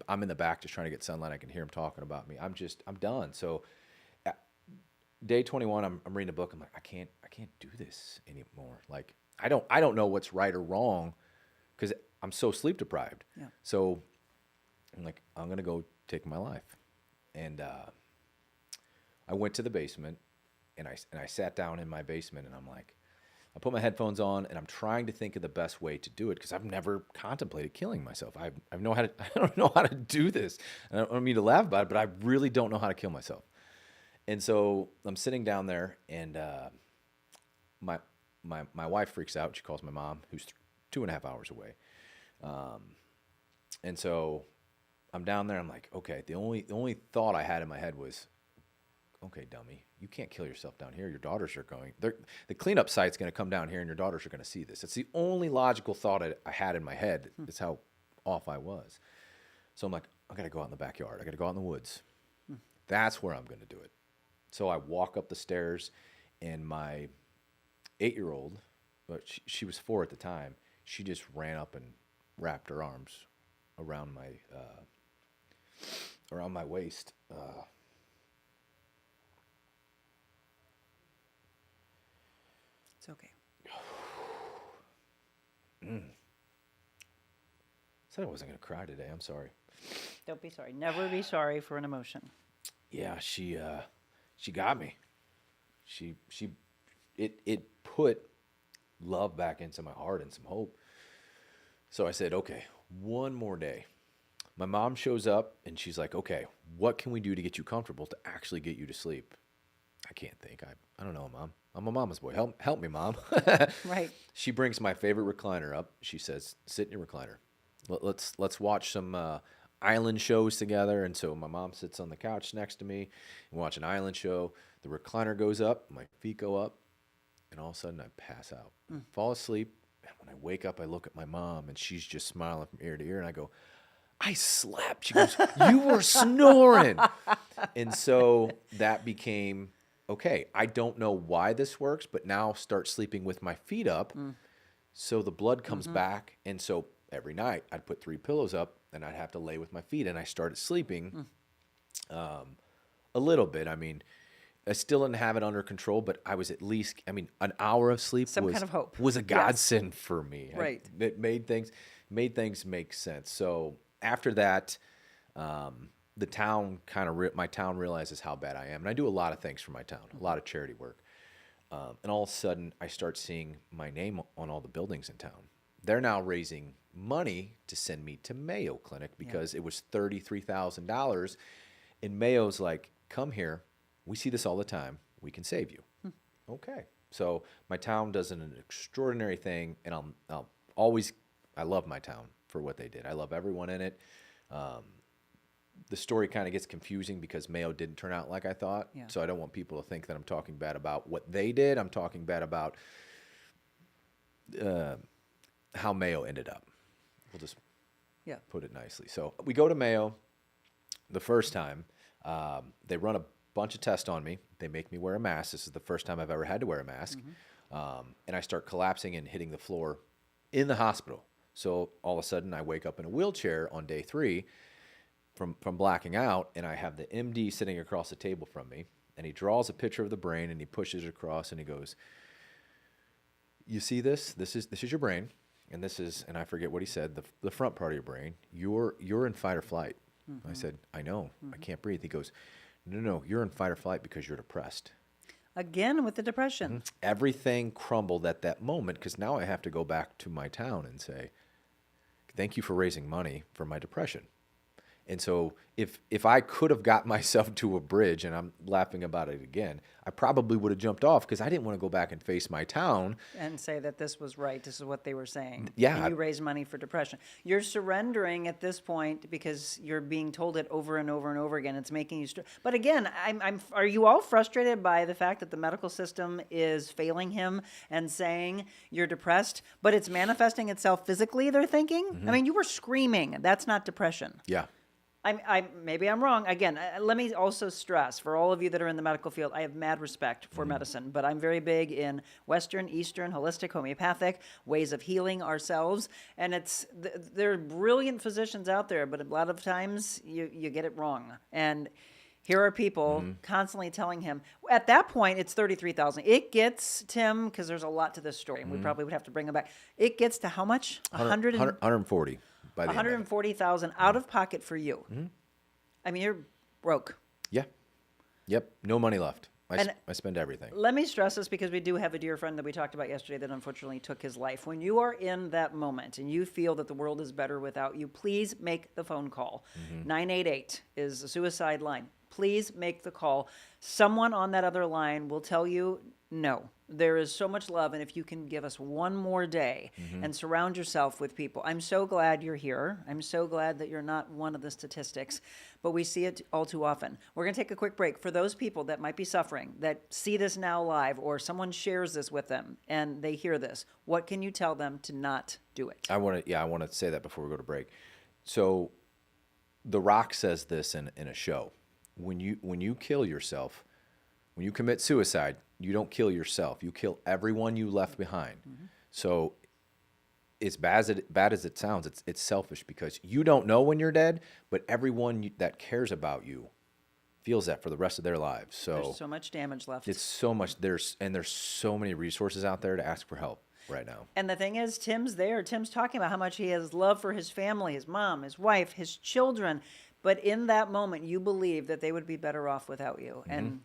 I'm in the back just trying to get sunlight. I can hear them talking about me. I'm done. So day 21, I'm reading a book. I'm like, I can't do this anymore. Like, I don't know what's right or wrong because I'm so sleep deprived. Yeah. So I'm like, I'm going to go take my life. And I went to the basement and I sat down in my basement and I'm like, I put my headphones on and I'm trying to think of the best way to do it because I've never contemplated killing myself. I don't know how to do this. And I don't mean to laugh about it, but I really don't know how to kill myself. And so I'm sitting down there and my wife freaks out. She calls my mom, who's 2.5 hours away. And so I'm down there. I'm like, okay, the only thought I had in my head was, okay, dummy, you can't kill yourself down here. Your daughters are going. The cleanup site's going to come down here, and your daughters are going to see this. It's the only logical thought I had in my head. It's how off I was. So I'm like, I got to go out in the backyard. I got to go out in the woods. That's where I'm going to do it. So I walk up the stairs, and my 8-year-old, but she was 4 at the time, she just ran up and wrapped her arms around my waist. It's okay. Said I wasn't going to cry today. I'm sorry. Don't be sorry. Never be sorry for an emotion. Yeah, she got me. It put love back into my heart and some hope. So I said, okay, one more day. My mom shows up and she's like, okay, what can we do to get you comfortable to actually get you to sleep? I can't think. I don't know, Mom. I'm a mama's boy. Help me, Mom. Right. She brings my favorite recliner up. She says, sit in your recliner. Let's watch some island shows together. And so my mom sits on the couch next to me and watch an island show. The recliner goes up, my feet go up, and all of a sudden I pass out, fall asleep. And when I wake up, I look at my mom and she's just smiling from ear to ear. And I go, I slept. She goes, you were snoring. And so that became, okay, I don't know why this works, but now start sleeping with my feet up. So the blood comes back. And so every night I'd put 3 pillows up and I'd have to lay with my feet. And I started sleeping a little bit. I mean, I still didn't have it under control, but I was at least, I mean, an hour of sleep Some kind of hope. was a godsend for me. Right. It made things make sense. So after that, the town my town realizes how bad I am. And I do a lot of things for my town, a lot of charity work. And all of a sudden, I start seeing my name on all the buildings in town. They're now raising money to send me to Mayo Clinic because it was $33,000. And Mayo's like, come here. We see this all the time. We can save you. Okay. So my town does an extraordinary thing, and I'll always, I love my town for what they did. I love everyone in it. The story kind of gets confusing because Mayo didn't turn out like I thought. Yeah. So I don't want people to think that I'm talking bad about what they did. I'm talking bad about how Mayo ended up. We'll just put it nicely. So we go to Mayo the first time. They run a bunch of tests on me. They make me wear a mask. This is the first time I've ever had to wear a mask. And I start collapsing and hitting the floor in the hospital. So all of a sudden I wake up in a wheelchair on day 3 from blacking out, and I have the MD sitting across the table from me, and he draws a picture of the brain and he pushes it across and he goes, you see this? This is your brain, and this is, and I forget what he said, the front part of your brain. You're in fight or flight. I said, I know, I can't breathe. He goes, no, you're in fight or flight because you're depressed. Again with the depression. Everything crumbled at that moment because now I have to go back to my town and say, thank you for raising money for my depression. And so if I could have got myself to a bridge, and I'm laughing about it again, I probably would have jumped off because I didn't want to go back and face my town. And say that this was right. This is what they were saying. Yeah. And you raise money for depression. You're surrendering at this point because you're being told it over and over and over again. It's making you. But again, are you all frustrated by the fact that the medical system is failing him and saying you're depressed, but it's manifesting itself physically? They're thinking. I mean, you were screaming. That's not depression. Yeah. Maybe I'm wrong. Again, let me also stress, for all of you that are in the medical field, I have mad respect for medicine, but I'm very big in Western, Eastern, holistic, homeopathic ways of healing ourselves. And there are brilliant physicians out there, but a lot of times you get it wrong. And here are people constantly telling him, at that point, it's 33,000. It gets, Tim, because there's a lot to this story, and we probably would have to bring him back. It gets to how much? 140. 140,000 out of pocket for you. I mean, you're broke. Yeah. Yep. No money left. I spend everything. Let me stress this because we do have a dear friend that we talked about yesterday that unfortunately took his life. When you are in that moment and you feel that the world is better without you, please make the phone call. 988 is a suicide line. Please make the call. Someone on that other line will tell you, no, there is so much love. And if you can give us one more day and surround yourself with people. I'm so glad you're here. I'm so glad that you're not one of the statistics, but we see it all too often. We're going to take a quick break. For those people that might be suffering, that see this now live, or someone shares this with them and they hear this, what can you tell them to not do it? I want to say that before we go to break. So The Rock says this in a show. When you kill yourself, when you commit suicide, you don't kill yourself. You kill everyone you left behind. So as bad as it sounds, it's selfish because you don't know when you're dead, but everyone that cares about you feels that for the rest of their lives. So there's so much damage left. It's so much. There's so many resources out there to ask for help right now. And the thing is, Tim's there. Tim's talking about how much he has love for his family, his mom, his wife, his children. But in that moment, you believe that they would be better off without you. And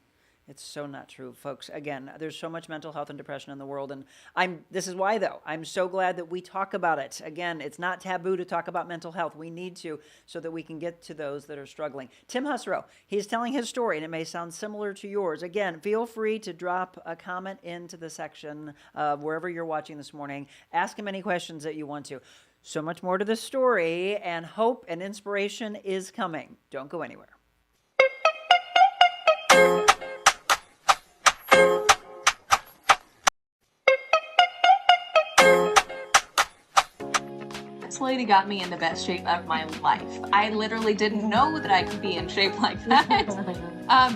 it's so not true, folks. Again, there's so much mental health and depression in the world. And this is why, though, I'm so glad that we talk about it. Again, it's not taboo to talk about mental health. We need to, so that we can get to those that are struggling. Tim Husereau, he's telling his story, and it may sound similar to yours. Again, feel free to drop a comment into the section of wherever you're watching this morning. Ask him any questions that you want to. So much more to this story, and hope and inspiration is coming. Don't go anywhere. this lady got me in the best shape of my life. I literally didn't know that I could be in shape like that.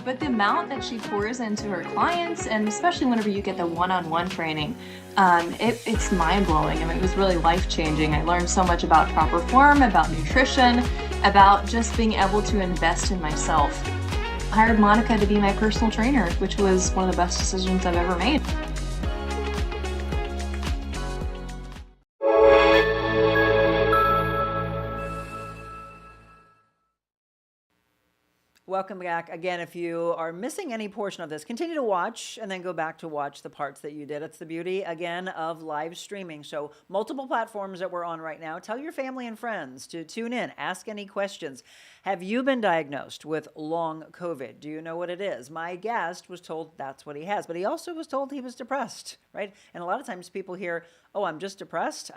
But the amount that she pours into her clients, and especially whenever you get the one-on-one training, it's mind-blowing. I mean, it was really life-changing. I learned so much about proper form, about nutrition, about just being able to invest in myself. I hired Monica to be my personal trainer, which was one of the best decisions I've ever made. Welcome back. Again, if you are missing any portion of this, continue to watch and then go back to watch the parts that you did. It's the beauty, again, of live streaming. So multiple platforms that we're on right now. Tell your family and friends to tune in. Ask any questions. Have you been diagnosed with long COVID? Do you know what it is? My guest was told that's what he has, but he also was told he was depressed, right? And a lot of times people hear, oh, I'm just depressed.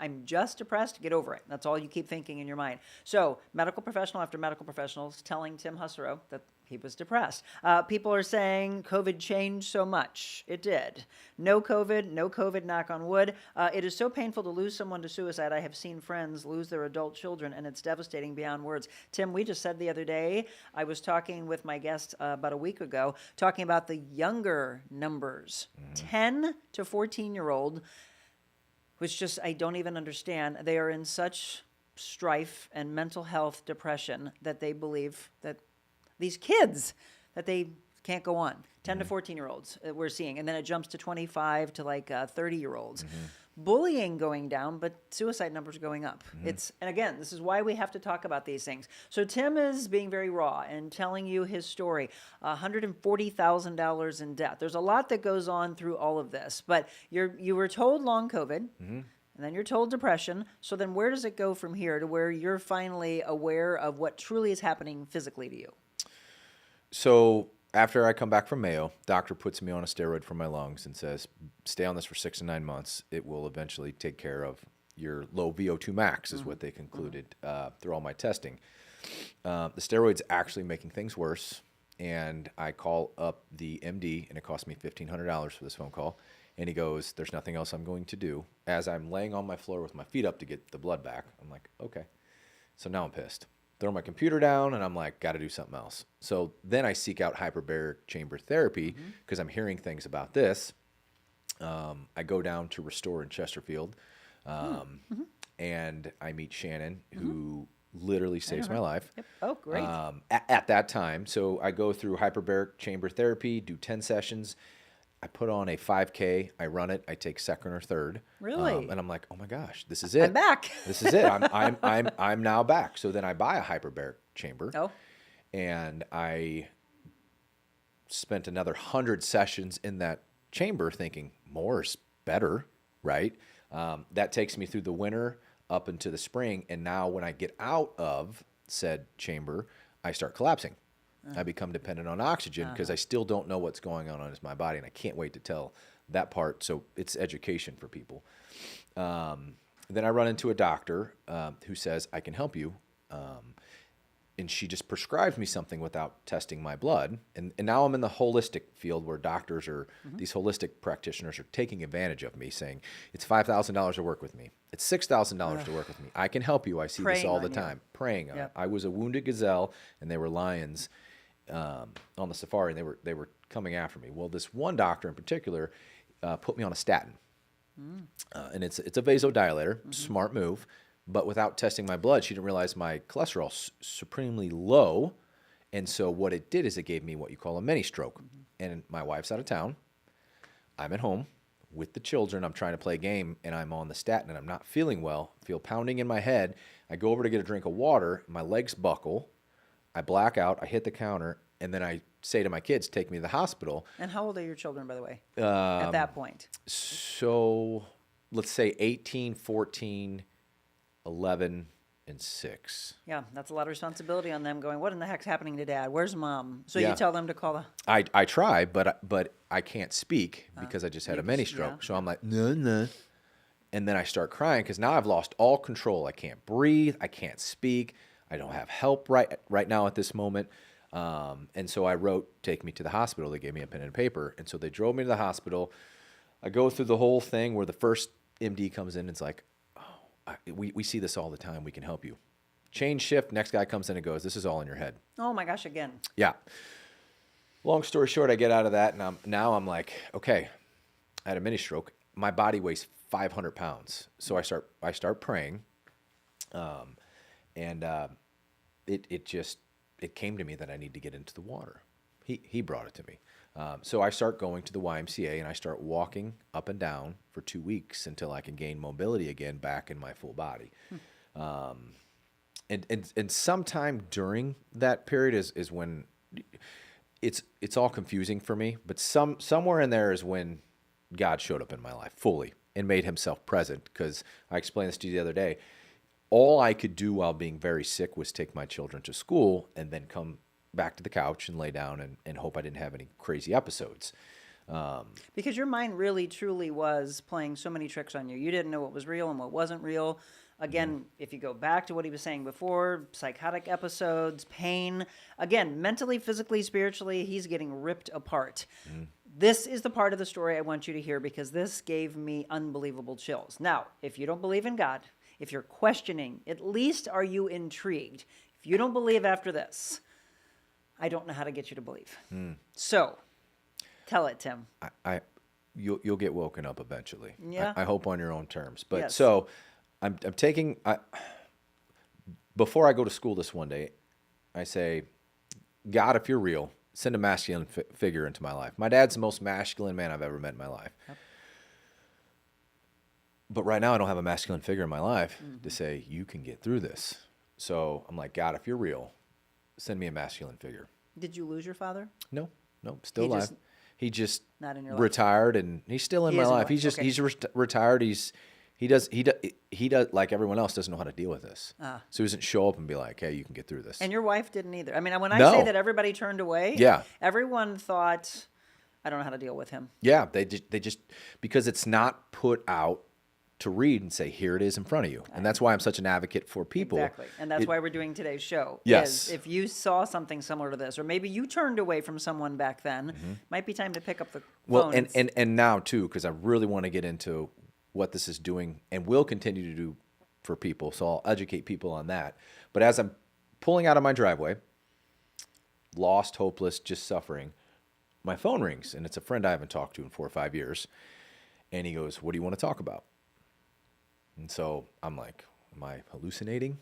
Get over it. That's all you keep thinking in your mind. So medical professional after medical professional is telling Tim Husereau that he was depressed. People are saying COVID changed so much. It did. No COVID, knock on wood. It is so painful to lose someone to suicide. I have seen friends lose their adult children, and it's devastating beyond words. Tim, we just said the other day, I was talking with my guest about a week ago, talking about the younger numbers, 10 to 14-year-old, which just, I don't even understand. They are in such strife and mental health depression that they believe that these kids, that they can't go on. 10 to 14-year-olds we're seeing. And then it jumps to 25 to like 30-year-olds. Bullying going down, but suicide numbers going up. And again, this is why we have to talk about these things. So Tim is being very raw and telling you his story. $140,000 in debt. There's a lot that goes on through all of this, but you were told long COVID, and then you're told depression. So then where does it go from here to where you're finally aware of what truly is happening physically to you? So after I come back from Mayo, doctor puts me on a steroid for my lungs and says, stay on this for 6 to 9 months. It will eventually take care of your low VO2 max is what they concluded through all my testing. The steroid's actually making things worse. And I call up the MD, and it cost me $1,500 for this phone call. And he goes, there's nothing else I'm going to do. As I'm laying on my floor with my feet up to get the blood back, I'm like, okay. So now I'm pissed. Throw my computer down, and I'm like, got to do something else. So then I seek out hyperbaric chamber therapy because I'm hearing things about this. I go down to Restore in Chesterfield, and I meet Shannon, who literally saves my life. Yep. Oh, great. At that time. So I go through hyperbaric chamber therapy, do 10 sessions. I put on a 5K, I run it, I take second or third. Really? And I'm like, oh my gosh, this is it. I'm back. This is it. I'm now back. So then I buy a hyperbaric chamber. Oh. And I spent another 100 sessions in that chamber thinking more's better, right? That takes me through the winter up into the spring. And now when I get out of said chamber, I start collapsing. I become dependent on oxygen because I still don't know what's going on in my body, and I can't wait to tell that part. So it's education for people. Then I run into a doctor who says, I can help you. And she just prescribes me something without testing my blood. And now I'm in the holistic field where doctors are, these holistic practitioners are taking advantage of me, saying, it's $5,000 to work with me. It's $6,000 to work with me. I can help you. I see this all the time. Preying on it. I was a wounded gazelle, and they were lions on the safari, and they were coming after me. Well, this one doctor in particular put me on a statin. And it's a vasodilator, smart move. But without testing my blood, she didn't realize my cholesterol's supremely low. And so what it did is it gave me what you call a mini stroke. And my wife's out of town. I'm at home with the children. I'm trying to play a game, and I'm on the statin, and I'm not feeling well. I feel pounding in my head. I go over to get a drink of water. My legs buckle. I black out. I hit the counter. And then I say to my kids, take me to the hospital. And how old are your children, by the way, at that point? So let's say 18, 14... 11 and 6. Yeah, that's a lot of responsibility on them going, what in the heck's happening to Dad? Where's Mom? So Yeah. you tell them to call the... I try, but I can't speak because I just had a mini stroke. So I'm like, no. And then I start crying because now I've lost all control. I can't breathe. I can't speak. I don't have help right now at this moment. And so I wrote, take me to the hospital. They gave me a pen and paper. And so they drove me to the hospital. I go through the whole thing where the first MD comes in and it's like, we see this all the time. We can help you. Change shift. Next guy comes in and goes, this is all in your head. Oh my gosh, again. Yeah. Long story short, I get out of that, and I'm like, okay, I had a mini stroke. My body weighs 500 pounds. So I start praying, and it came to me that I need to get into the water. He brought it to me. So I start going to the YMCA, and I start walking up and down for 2 weeks until I can gain mobility again back in my full body. And sometime during that period is when it's all confusing for me, but somewhere in there is when God showed up in my life fully and made himself present, because I explained this to you the other day. All I could do while being very sick was take my children to school and then come back to the couch and lay down and hope I didn't have any crazy episodes. Because your mind really, truly was playing so many tricks on you. You didn't know what was real and what wasn't real. Again, if you go back to what he was saying before, psychotic episodes, pain, again, mentally, physically, spiritually, he's getting ripped apart. This is the part of the story I want you to hear, because this gave me unbelievable chills. Now, if you don't believe in God, if you're questioning, at least are you intrigued? If you don't believe after this, I don't know how to get you to believe. So, tell it, Tim. You'll get woken up eventually. Yeah. I hope on your own terms. But Yes. so I'm taking, before I go to school this one day, I say, God, if you're real, send a masculine figure into my life. My dad's the most masculine man I've ever met in my life. Yep. But right now I don't have a masculine figure in my life to say, you can get through this. So I'm like, God, if you're real, send me a masculine figure. Did you lose your father? No, still alive. He just not in your life. Retired, and he's still in my life. He's just he's retired. He does like everyone else, doesn't know how to deal with this. So he doesn't show up and be like, hey, you can get through this. And your wife didn't either. I mean, when I No. say that everybody turned away, Yeah. everyone thought, I don't know how to deal with him. Yeah, they just because it's not put out to read and say, here it is in front of you. And that's why I'm such an advocate for people. Exactly. And that's why we're doing today's show. Yes. Is if you saw something similar to this, or maybe you turned away from someone back then, might be time to pick up the phone. And now too, because I really want to get into what this is doing and will continue to do for people. So I'll educate people on that. But as I'm pulling out of my driveway, lost, hopeless, just suffering, my phone rings, and it's a friend I haven't talked to in 4 or 5 years. And he goes, what do you want to talk about? And so I'm like, am I hallucinating?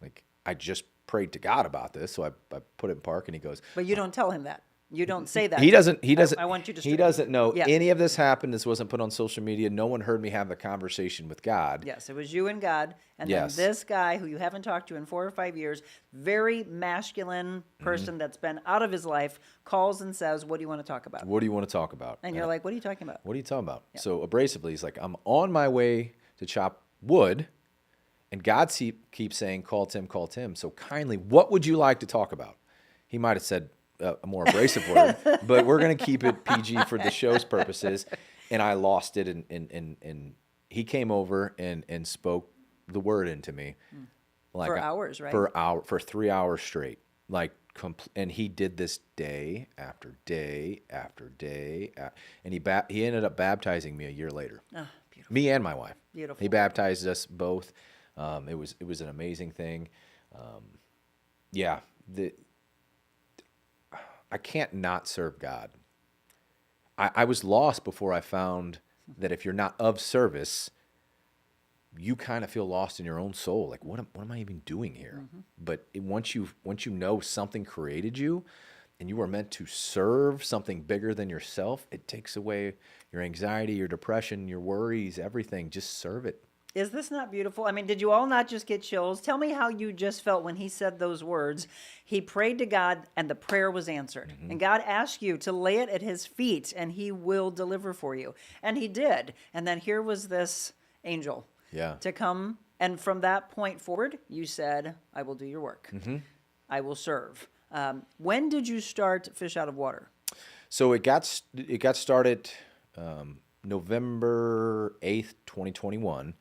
Like, I just prayed to God about this. So I put it in park, and he goes, But you don't tell him that. You don't say that. He doesn't. I want you to. He doesn't know Yeah. any of this happened. This wasn't put on social media. No one heard me have a conversation with God. Yes, it was you and God, and Yes. then this guy who you haven't talked to in 4 or 5 years, very masculine person that's been out of his life, calls and says, "What do you want to talk about?" What do you want to talk about? And you're like, "What are you talking about?" What are you talking about? So abrasively, he's like, I'm on my way to chop wood, and God keeps saying, call Tim. So kindly, what would you like to talk about? He might have said a more abrasive word, but we're going to keep it PG for the show's purposes. And I lost it, and he came over and spoke the word into me. Like For hours, right? For 3 hours straight. Like, and he did this day after day after day. And he ended up baptizing me a year later. Ah, beautiful. Me and my wife. Beautiful. He baptized us both. It was an amazing thing. I can't not serve God. I was lost before I found that if you're not of service, you kind of feel lost in your own soul. Like, what am I even doing here? But once you know something created you, and you are meant to serve something bigger than yourself, it takes away your anxiety, your depression, your worries, everything. Just serve it. Is this not beautiful? I mean, did you all not just get chills? Tell me how you just felt when he said those words. He prayed to God, and the prayer was answered. And God asked you to lay it at his feet, and he will deliver for you. And he did. And then here was this angel to come. And from that point forward, you said, I will do your work. I will serve. When did you start Fish Out of Water? So it got started November 8th, 2021.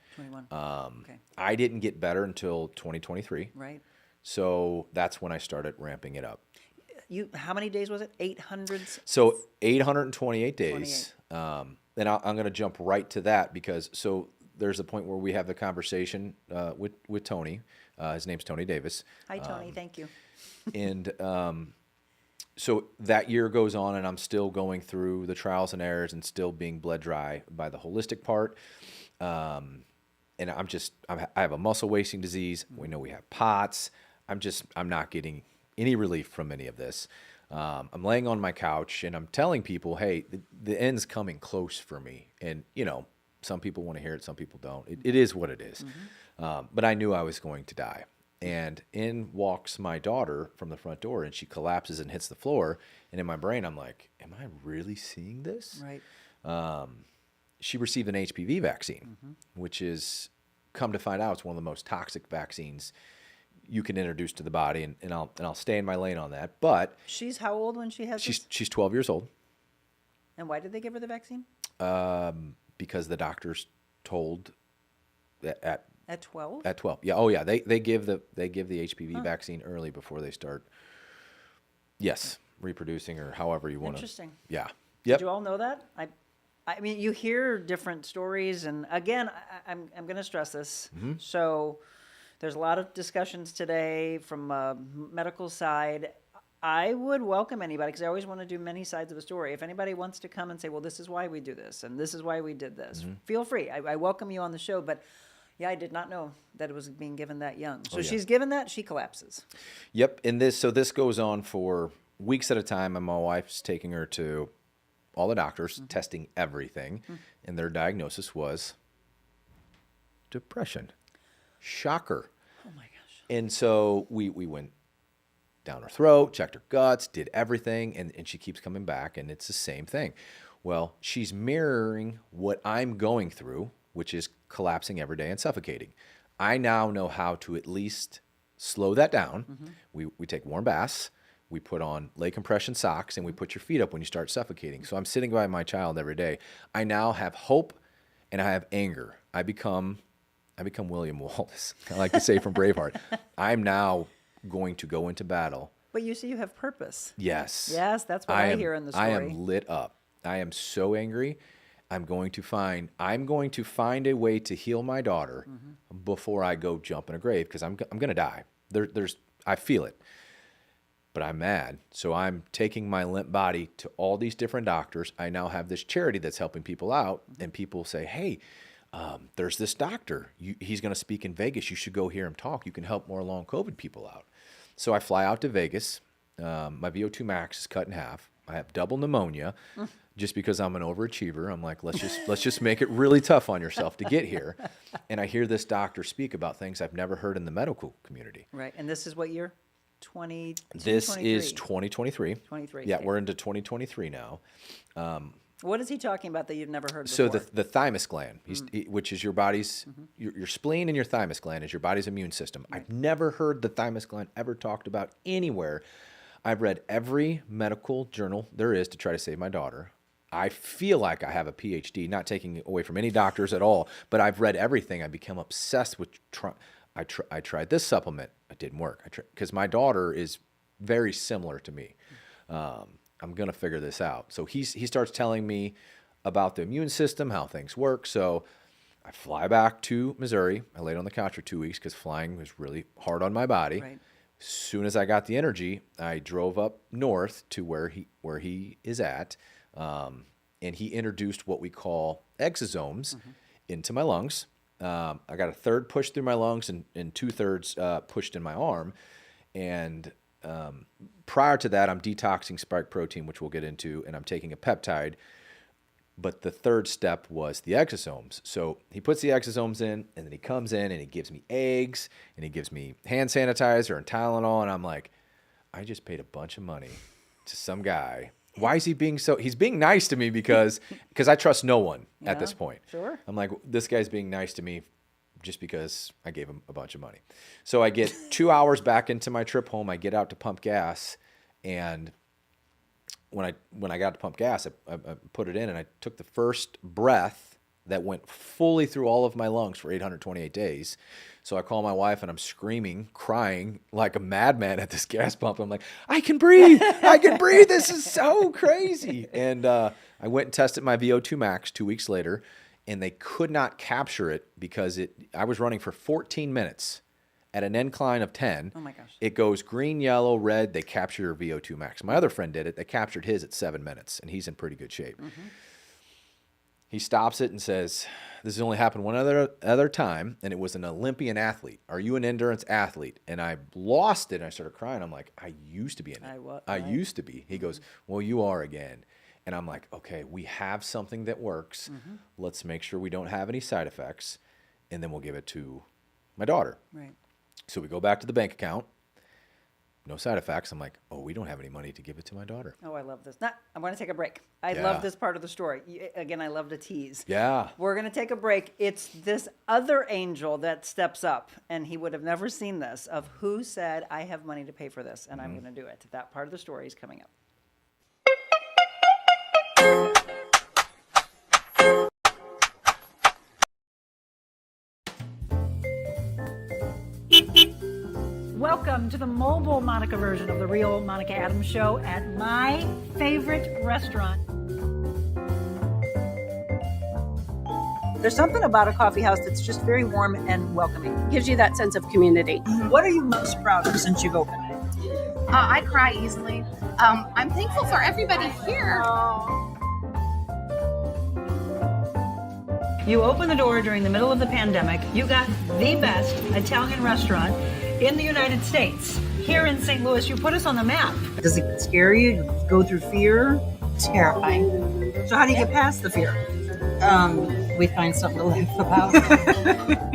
Okay. I didn't get better until 2023. Right. So that's when I started ramping it up. How many days was it? 800? So 828 days. And I'm going to jump right to that because there's a point where we have the conversation with Tony. His name's Tony Davis. Hi, Tony. Thank you. And so that year goes on, and I'm still going through the trials and errors and still being bled dry by the holistic part. And I have a muscle wasting disease. We know we have POTS. I'm not getting any relief from any of this. I'm laying on my couch and I'm telling people, hey, the end's coming close for me. And, some people want to hear it, some people don't. It is what it is. But I knew I was going to die. And in walks my daughter from the front door, and she collapses and hits the floor. And in my brain, I'm like, am I really seeing this? Right. She received an HPV vaccine, which is, come to find out, it's one of the most toxic vaccines you can introduce to the body. And I'll stay in my lane on that. But She's how old when she has this? she's 12 years old. And why did they give her the vaccine? Because the doctors told that At 12? At 12, yeah. Oh, yeah. They give the HPV vaccine early before they start. Yes, reproducing or however you want to. Interesting. Yeah. Did Yep. you all know that? I mean, you hear different stories, and again, I'm going to stress this. So, there's a lot of discussions today from medical side. I would welcome anybody, because I always want to do many sides of a story. If anybody wants to come and say, well, this is why we do this, and this is why we did this, feel free. I welcome you on the show, but yeah, I did not know that it was being given that young. So she's given that, she collapses. Yep. And this goes on for weeks at a time, and my wife's taking her to all the doctors, testing everything, and their diagnosis was depression. Shocker. Oh my gosh. And so we went down her throat, checked her guts, did everything, and she keeps coming back, and it's the same thing. Well, she's mirroring what I'm going through, which is collapsing every day and suffocating. I now know how to at least slow that down. We take warm baths, we put on leg compression socks, and we put your feet up when you start suffocating. So I'm sitting by my child every day. I now have hope and I have anger. I become William Wallace, I like to say from Braveheart. I'm now going to go into battle. But you see, you have purpose. Yes. Yes, that's what I hear in the story. I am lit up. I am so angry. I'm going to find a way to heal my daughter before I go jump in a grave, because I'm going to die. I feel it. But I'm mad. So I'm taking my limp body to all these different doctors. I now have this charity that's helping people out, and people say, hey, there's this doctor. He's going to speak in Vegas. You should go hear him talk. You can help more long COVID people out. So I fly out to Vegas. My VO2 max is cut in half. I have double pneumonia. Just because I'm an overachiever, I'm like, let's just make it really tough on yourself to get here. And I hear this doctor speak about things I've never heard in the medical community. Right. And this is what year? 22, This 23. is 2023. 23. Yeah, okay. we're into 2023 now. What is he talking about that you've never heard So before? the thymus gland, which is your body's, your spleen and your thymus gland is your body's immune system. Right. I've never heard the thymus gland ever talked about anywhere. I've read every medical journal there is to try to save my daughter. I feel like I have a PhD, not taking away from any doctors at all, but I've read everything. I become obsessed with I tried this supplement. It didn't work. Because my daughter is very similar to me. I'm going to figure this out. So he starts telling me about the immune system, how things work. So I fly back to Missouri. I laid on the couch for 2 weeks because flying was really hard on my body. Right. As soon as I got the energy, I drove up north to where he is at. And he introduced what we call exosomes into my lungs. I got a third pushed through my lungs and 2/3 pushed in my arm. And prior to that, I'm detoxing spike protein, which we'll get into, and I'm taking a peptide. But the third step was the exosomes. So he puts the exosomes in, and then he comes in and he gives me eggs, and he gives me hand sanitizer and Tylenol. And I'm like, I just paid a bunch of money to some guy. Why is he being so? He's being nice to me because I trust no one at this point. Sure. I'm like, this guy's being nice to me just because I gave him a bunch of money. So I get 2 hours back into my trip home. I get out to pump gas, and when I got to pump gas, I put it in, and I took the first breath that went fully through all of my lungs for 828 days. So I call my wife, and I'm screaming, crying like a madman at this gas pump. I'm like, I can breathe. I can breathe. This is so crazy. And I went and tested my VO2 max 2 weeks later, and they could not capture it because I was running for 14 minutes at an incline of 10. Oh my gosh. It goes green, yellow, red. They capture your VO2 max. My other friend did it. They captured his at 7 minutes, and he's in pretty good shape. He stops it and says, this has only happened one other time, and it was an Olympian athlete. Are you an endurance athlete? And I lost it, and I started crying. I'm like, I used to be. I used to be. He goes, well, you are again. And I'm like, okay, we have something that works. Let's make sure we don't have any side effects, and then we'll give it to my daughter. Right. So we go back to the bank account. No side effects. I'm like, oh, we don't have any money to give it to my daughter. Oh, I love this. I'm going to take a break. I Yeah. love this part of the story. Again, I love to tease. Yeah. We're going to take a break. It's this other angel that steps up, and he would have never seen this, of who said, I have money to pay for this, and I'm going to do it. That part of the story is coming up. Welcome to the mobile Monica version of the real Monica Adams Show at my favorite restaurant. There's something about a coffee house that's just very warm and welcoming. Gives you that sense of community. What are you most proud of since you've opened it? I cry easily. I'm thankful for everybody here. You opened the door during the middle of the pandemic. You got the best Italian restaurant in the United States. Here in St. Louis, you put us on the map. Does it scare you? Do you go through fear? Terrifying. So how do you get past the fear? We find something to laugh about.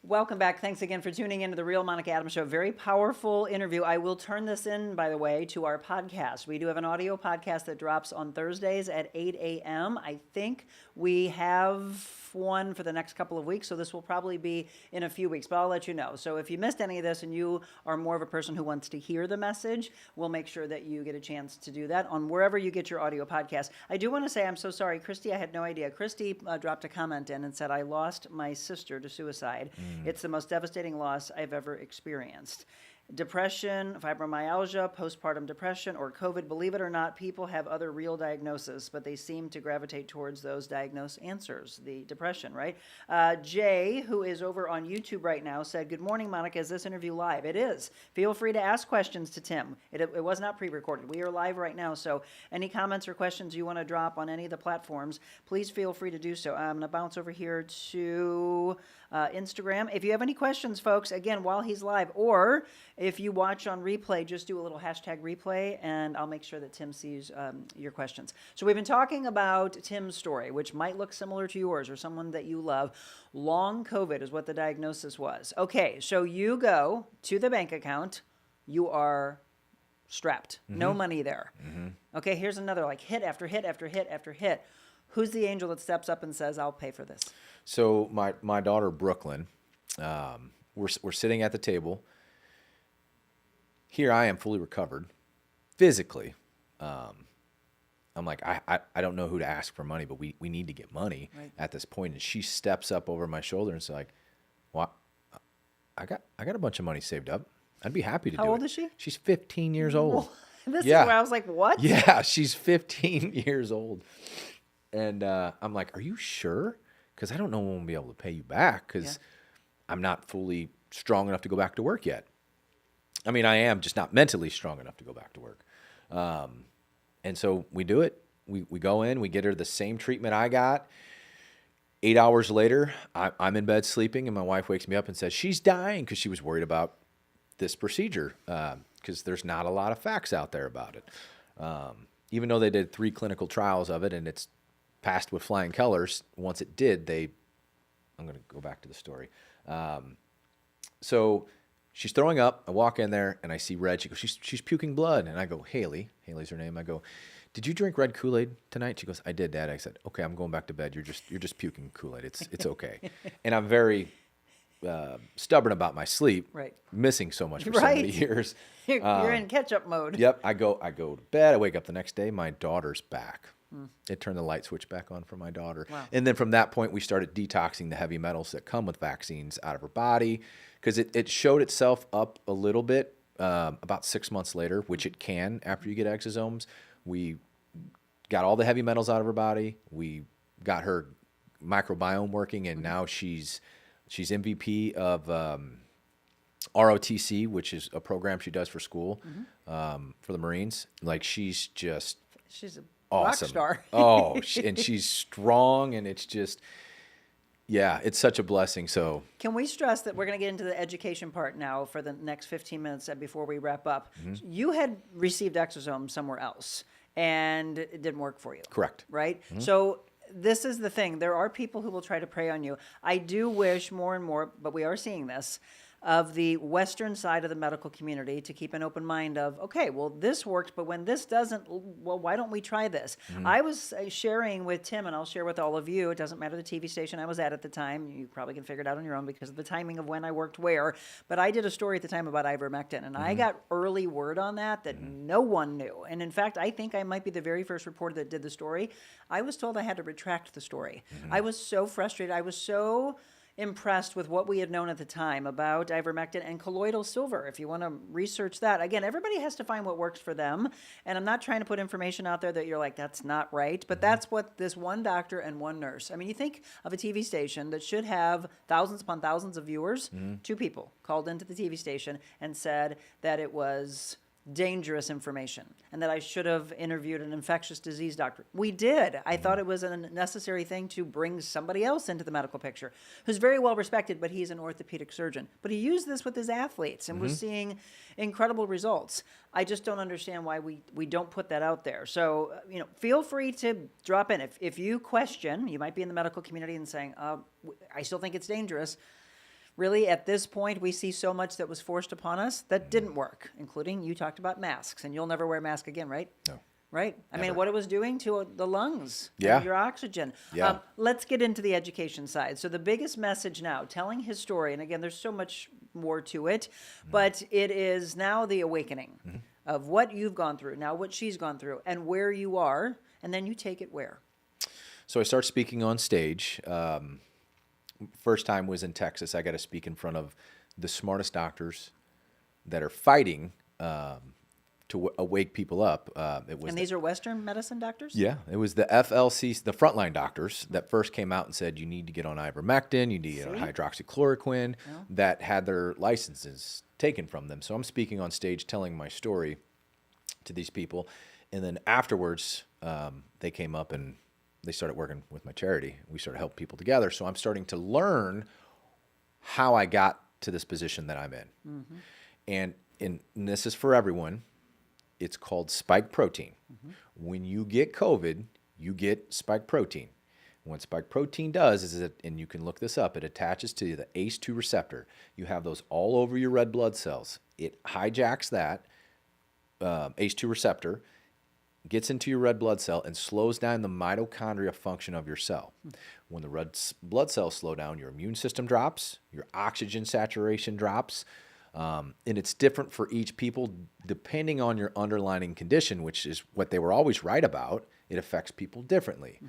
Welcome back. Thanks again for tuning into the Real Monica Adams Show. Very powerful interview. I will turn this in, by the way, to our podcast. We do have an audio podcast that drops on Thursdays at 8 a.m. I think we have one for the next couple of weeks, so this will probably be in a few weeks, but I'll let you know. So if you missed any of this and you are more of a person who wants to hear the message, we'll make sure that you get a chance to do that on wherever you get your audio podcast. I do want to say I'm so sorry. Christy, I had no idea. Christy dropped a comment in and said, I lost my sister to suicide. It's the most devastating loss I've ever experienced. Depression, fibromyalgia, postpartum depression, or COVID. Believe it or not, people have other real diagnoses, but they seem to gravitate towards those diagnosed answers, the depression, right? Jay, who is over on YouTube right now, said, good morning, Monica. Is this interview live? It is. Feel free to ask questions to Tim. It was not pre-recorded. We are live right now, so any comments or questions you want to drop on any of the platforms, please feel free to do so. I'm going to bounce over here to Instagram. If you have any questions, folks, again, while he's live, or if you watch on replay, just do a little hashtag replay, and I'll make sure that Tim sees your questions. So we've been talking about Tim's story, which might look similar to yours or someone that you love. Long COVID is what the diagnosis was. Okay, so you go to the bank account. You are strapped. No money there. Okay, here's another like hit after hit after hit after hit. Who's the angel that steps up and says, I'll pay for this? So my daughter, Brooklyn, we're sitting at the table. Here I am fully recovered physically. I'm like, I don't know who to ask for money, but we need to get money at this point. And she steps up over my shoulder and says like, well, I got a bunch of money saved up. I'd be happy to do it. How old is she? She's 15 years old. This is where I was like, what? Yeah, she's 15 years old. And I'm like, are you sure? Because I don't know when we'll be able to pay you back because I'm not fully strong enough to go back to work yet. I mean, I am just not mentally strong enough to go back to work. And so we do it. We go in, we get her the same treatment I got. 8 hours later, I'm in bed sleeping, and my wife wakes me up and says, she's dying, because she was worried about this procedure because there's not a lot of facts out there about it. Even though they did 3 clinical trials of it and it's passed with flying colors, once it did, I'm going to go back to the story. So she's throwing up. I walk in there and I see red. She goes, she's puking blood. And I go, Haley's her name. I go, did you drink red Kool-Aid tonight? She goes, I did, Dad. I said, okay, I'm going back to bed. You're just puking Kool-Aid. It's okay. And I'm very stubborn about my sleep. Right. Missing so much for so many years. You're in catch-up mode. Yep. I go to bed. I wake up the next day. My daughter's back. It turned the light switch back on for my daughter. Wow. And then from that point, we started detoxing the heavy metals that come with vaccines out of her body, because it showed itself up a little bit about 6 months later, which it can after you get exosomes. We got all the heavy metals out of her body. We got her microbiome working, and now she's MVP of ROTC, which is a program she does for school, for the Marines. Like, she's a awesome. rock star. And she's strong, and it's just, yeah, it's such a blessing. So Can we stress that we're going to get into the education part now for the next 15 minutes before we wrap up? You had received exosomes somewhere else, and it didn't work for you. Correct. Right? So this is the thing. There are people who will try to prey on you. I do wish more and more, but we are seeing this, of the Western side of the medical community to keep an open mind of, okay, well, this works, but when this doesn't, well, why don't we try this? I was sharing with Tim, and I'll share with all of you, it doesn't matter the TV station I was at the time, you probably can figure it out on your own because of the timing of when I worked where, but I did a story at the time about ivermectin, and I got early word on that no one knew. And in fact, I think I might be the very first reporter that did the story. I was told I had to retract the story. I was so frustrated. I was so impressed with what we had known at the time about ivermectin and colloidal silver. If you want to research that, again, everybody has to find what works for them. And I'm not trying to put information out there that you're like, that's not right. But that's what this one doctor and one nurse. I mean, you think of a TV station that should have thousands upon thousands of viewers. 2 people called into the TV station and said that it was dangerous information and that I should have interviewed an infectious disease doctor. We did. I thought it was a necessary thing to bring somebody else into the medical picture who's very well respected, but he's an orthopedic surgeon. But he used this with his athletes and was seeing incredible results. I just don't understand why we don't put that out there. So, feel free to drop in. If you question, you might be in the medical community and saying, I still think it's dangerous. Really, at this point, we see so much that was forced upon us that didn't work, including you talked about masks, and you'll never wear a mask again, right? No. Right? I mean, what it was doing to the lungs, Yeah. and your oxygen. Yeah. Let's get into the education side. So the biggest message now, telling his story, and again, there's so much more to it, but it is now the awakening of what you've gone through, now what she's gone through, and where you are, and then you take it where? So I start speaking on stage. First time was in Texas. I got to speak in front of the smartest doctors that are fighting to awake people up. And these are Western medicine doctors? Yeah, it was the FLC, the frontline doctors that first came out and said, you need to get on ivermectin, you need to get on hydroxychloroquine, that had their licenses taken from them. So I'm speaking on stage telling my story to these people. And then afterwards, they came up and they started working with my charity. We started helping people together. So I'm starting to learn how I got to this position that I'm in. And this is for everyone. It's called spike protein. When you get COVID, you get spike protein. What spike protein does is it, and you can look this up, it attaches to the ACE2 receptor. You have those all over your red blood cells. It hijacks that ACE2 receptor, gets into your red blood cell and slows down the mitochondria function of your cell. When the red blood cells slow down, your immune system drops, your oxygen saturation drops, and it's different for each people depending on your underlying condition, which is what they were always right about. It affects people differently.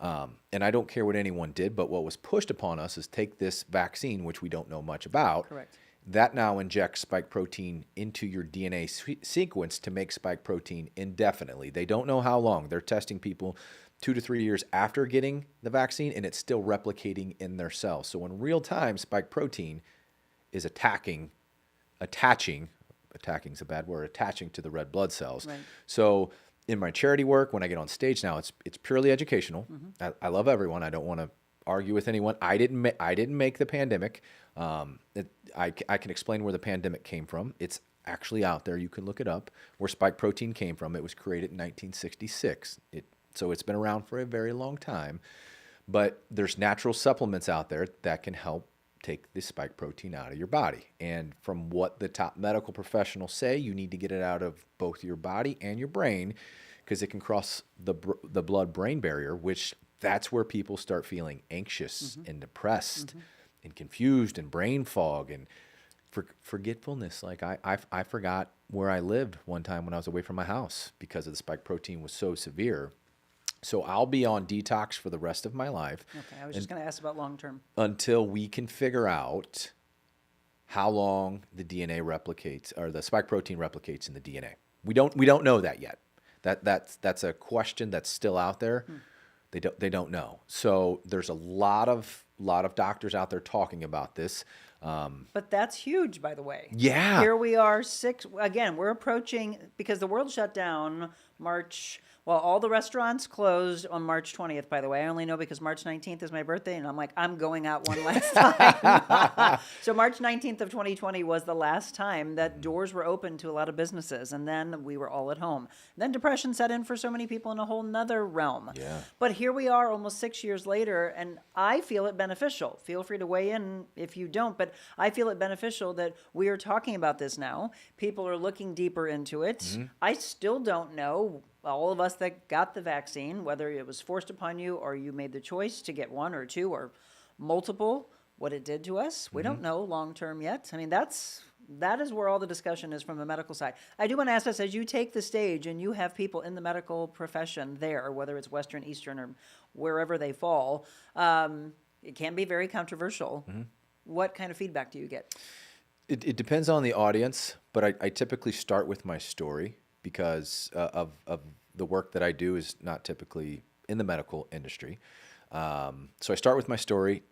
And I don't care what anyone did, but what was pushed upon us is take this vaccine, which we don't know much about. Correct. That now injects spike protein into your DNA sequence to make spike protein indefinitely. They don't know how long. They're testing people 2 to 3 years after getting the vaccine, and it's still replicating in their cells. So in real time, spike protein is attaching is a bad word, attaching to the red blood cells. Right. So in my charity work, when I get on stage now, it's purely educational. I love everyone. I don't want to argue with anyone. I didn't make the pandemic. I can explain where the pandemic came from. It's actually out there. You can look it up. Where spike protein came from. It was created in 1966. So it's been around for a very long time. But there's natural supplements out there that can help take the spike protein out of your body. And from what the top medical professionals say, you need to get it out of both your body and your brain because it can cross the blood-brain barrier, which that's where people start feeling anxious and depressed and confused and brain fog and forgetfulness. Like I forgot where I lived one time when I was away from my house because of the spike protein was so severe. So I'll be on detox for the rest of my life. Okay, I was just going to ask about long term. Until we can figure out how long the DNA replicates, or the spike protein replicates in the DNA. We don't know that yet. That's a question that's still out there. They don't know. So there's a lot of doctors out there talking about this. But that's huge, by the way. Yeah. Here we are, we're approaching, because the world shut down March. Well, all the restaurants closed on March 20th, by the way. I only know because March 19th is my birthday, and I'm like, I'm going out one last time. So March 19th of 2020 was the last time that doors were open to a lot of businesses, and then we were all at home. Then depression set in for so many people in a whole nother realm. Yeah. But here we are almost 6 years later, and I feel it beneficial. Feel free to weigh in if you don't, but I feel it beneficial that we are talking about this now. People are looking deeper into it. I still don't know, all of us that got the vaccine, whether it was forced upon you or you made the choice to get one or two or multiple, what it did to us. We don't know long term yet. I mean, that is where all the discussion is from the medical side. I do want to ask this, as you take the stage and you have people in the medical profession there, whether it's Western, Eastern, or wherever they fall, it can be very controversial. What kind of feedback do you get? It depends on the audience, but I typically start with my story because of the work that I do is not typically in the medical industry. So I start with my story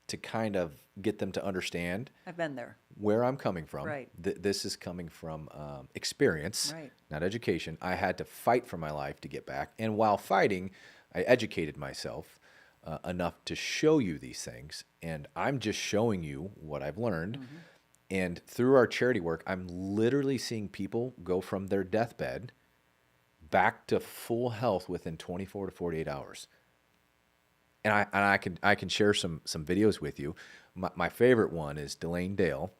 to kind of get them to understand. I've been there. Where I'm coming from. Right. This is coming from experience, Right. not education. I had to fight for my life to get back. And while fighting, I educated myself enough to show you these things. And I'm just showing you what I've learned. And through our charity work, I'm literally seeing people go from their deathbed back to full health within 24 to 48 hours. And I can share some videos with you. My favorite one is Delane Dale.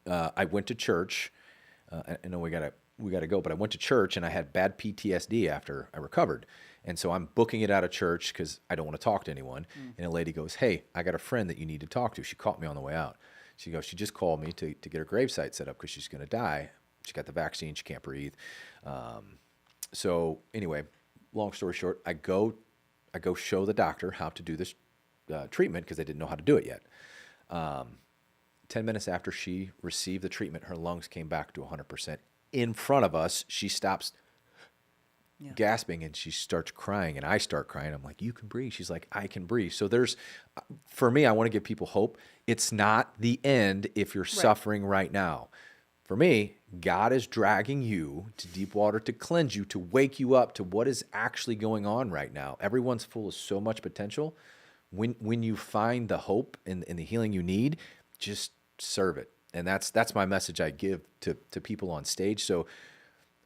I went to church. I know we gotta go, but I went to church and I had bad PTSD after I recovered. And so I'm booking it out of church because I don't want to talk to anyone. And a lady goes, "Hey, I got a friend that you need to talk to." She caught me on the way out. She goes, "She just called me to get her gravesite set up because she's going to die. She got the vaccine. She can't breathe." So anyway, long story short, I go show the doctor how to do this treatment because they didn't know how to do it yet. 10 minutes after she received the treatment, her lungs came back to 100%. In front of us, she stops gasping and she starts crying, and I start crying. I'm like, "You can breathe." She's like, "I can breathe." So for me, I want to give people hope. It's not the end if you're suffering right now. For me, God is dragging you to deep water to cleanse you, to wake you up to what is actually going on right now. Everyone's full of so much potential. When you find the hope and the healing you need, just serve it. And that's my message I give to people on stage. So,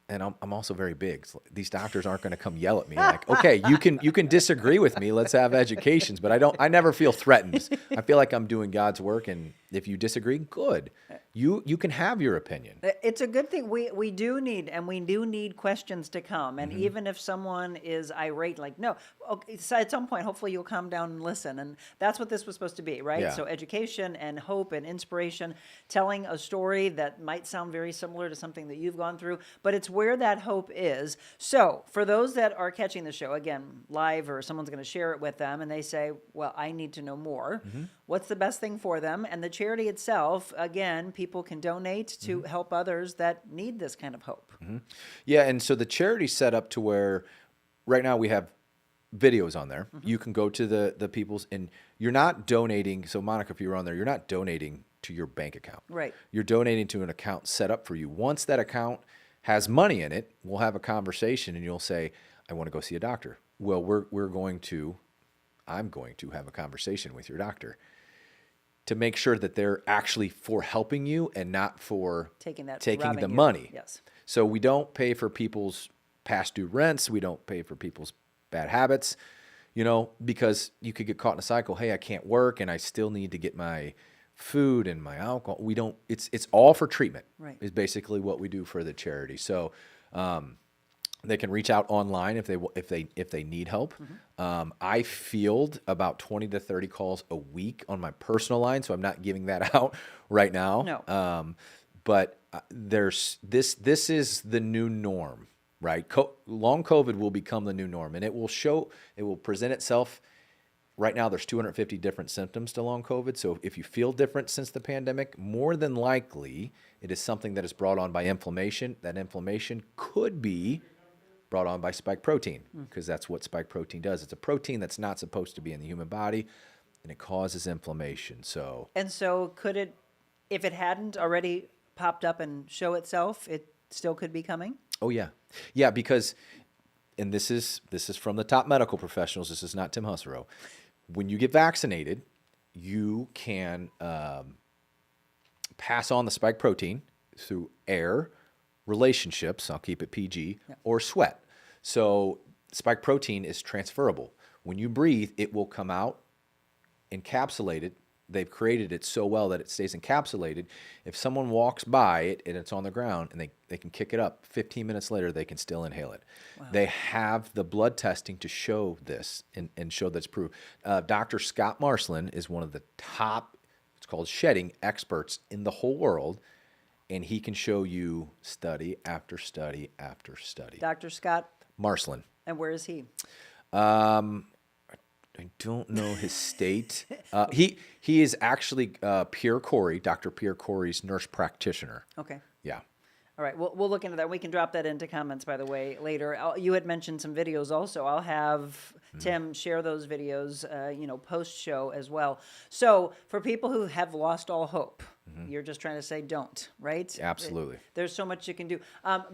and I'm also very big. So these doctors aren't going to come yell at me like, "Okay, you can disagree with me. Let's have educations." But I never feel threatened. I feel like I'm doing God's work, and if you disagree, good. You can have your opinion. It's a good thing. We do need questions to come. And even if someone is irate, like, no, okay, so at some point, hopefully you'll calm down and listen. And that's what this was supposed to be, right? Yeah. So education and hope and inspiration, telling a story that might sound very similar to something that you've gone through, but it's where that hope is. So for those that are catching the show, again, live, or someone's going to share it with them, and they say, "Well, I need to know more." What's the best thing for them? And the charity itself, again, people can donate to help others that need this kind of hope. Yeah, and so the charity's set up to where right now we have videos on there. You can go to the people's, and you're not donating. So Monica, if you're on there, you're not donating to your bank account. Right. You're donating to an account set up for you. Once that account has money in it, we'll have a conversation and you'll say, "I want to go see a doctor." Well, I'm going to have a conversation with your doctor to make sure that they're actually for helping you and not for taking the money. Yes. So we don't pay for people's past due rents. We don't pay for people's bad habits, because you could get caught in a cycle. Hey, I can't work and I still need to get my food and my alcohol. We don't, it's all for treatment. Right. Is basically what we do for the charity. So, they can reach out online if they need help. I field about 20 to 30 calls a week on my personal line, so I'm not giving that out right now. No. But this is the new norm. right? Long COVID will become the new norm, and it will present itself. Right now, there's 250 different symptoms to long COVID. So if you feel different since the pandemic, more than likely it is something that is brought on by inflammation. That inflammation could be brought on by spike protein, because that's what spike protein does. It's a protein that's not supposed to be in the human body, and it causes inflammation. And so could it, if it hadn't already popped up and show itself, it still could be coming? Oh yeah. Yeah, because, and this is from the top medical professionals, this is not Tim Husereau. When you get vaccinated, you can pass on the spike protein through air, relationships, I'll keep it PG, or sweat. So spike protein is transferable. When you breathe, it will come out encapsulated. They've created it so well that it stays encapsulated. If someone walks by it and it's on the ground and they can kick it up, 15 minutes later, they can still inhale it. Wow. They have the blood testing to show this and show that it's proved. Dr. Scott Marsland is one of the top, it's called shedding experts in the whole world. And he can show you study after study after study. Dr. Scott Marsland. And where is he? I don't know his state. He is actually Pierre Corey, Dr. Pierre Corey's nurse practitioner. Okay. Yeah. All right, we'll look into that. We can drop that into comments, by the way, later. You had mentioned some videos also. I'll have Tim share those videos, post-show as well. So for people who have lost all hope, you're just trying to say don't, right? Absolutely. There's so much you can do.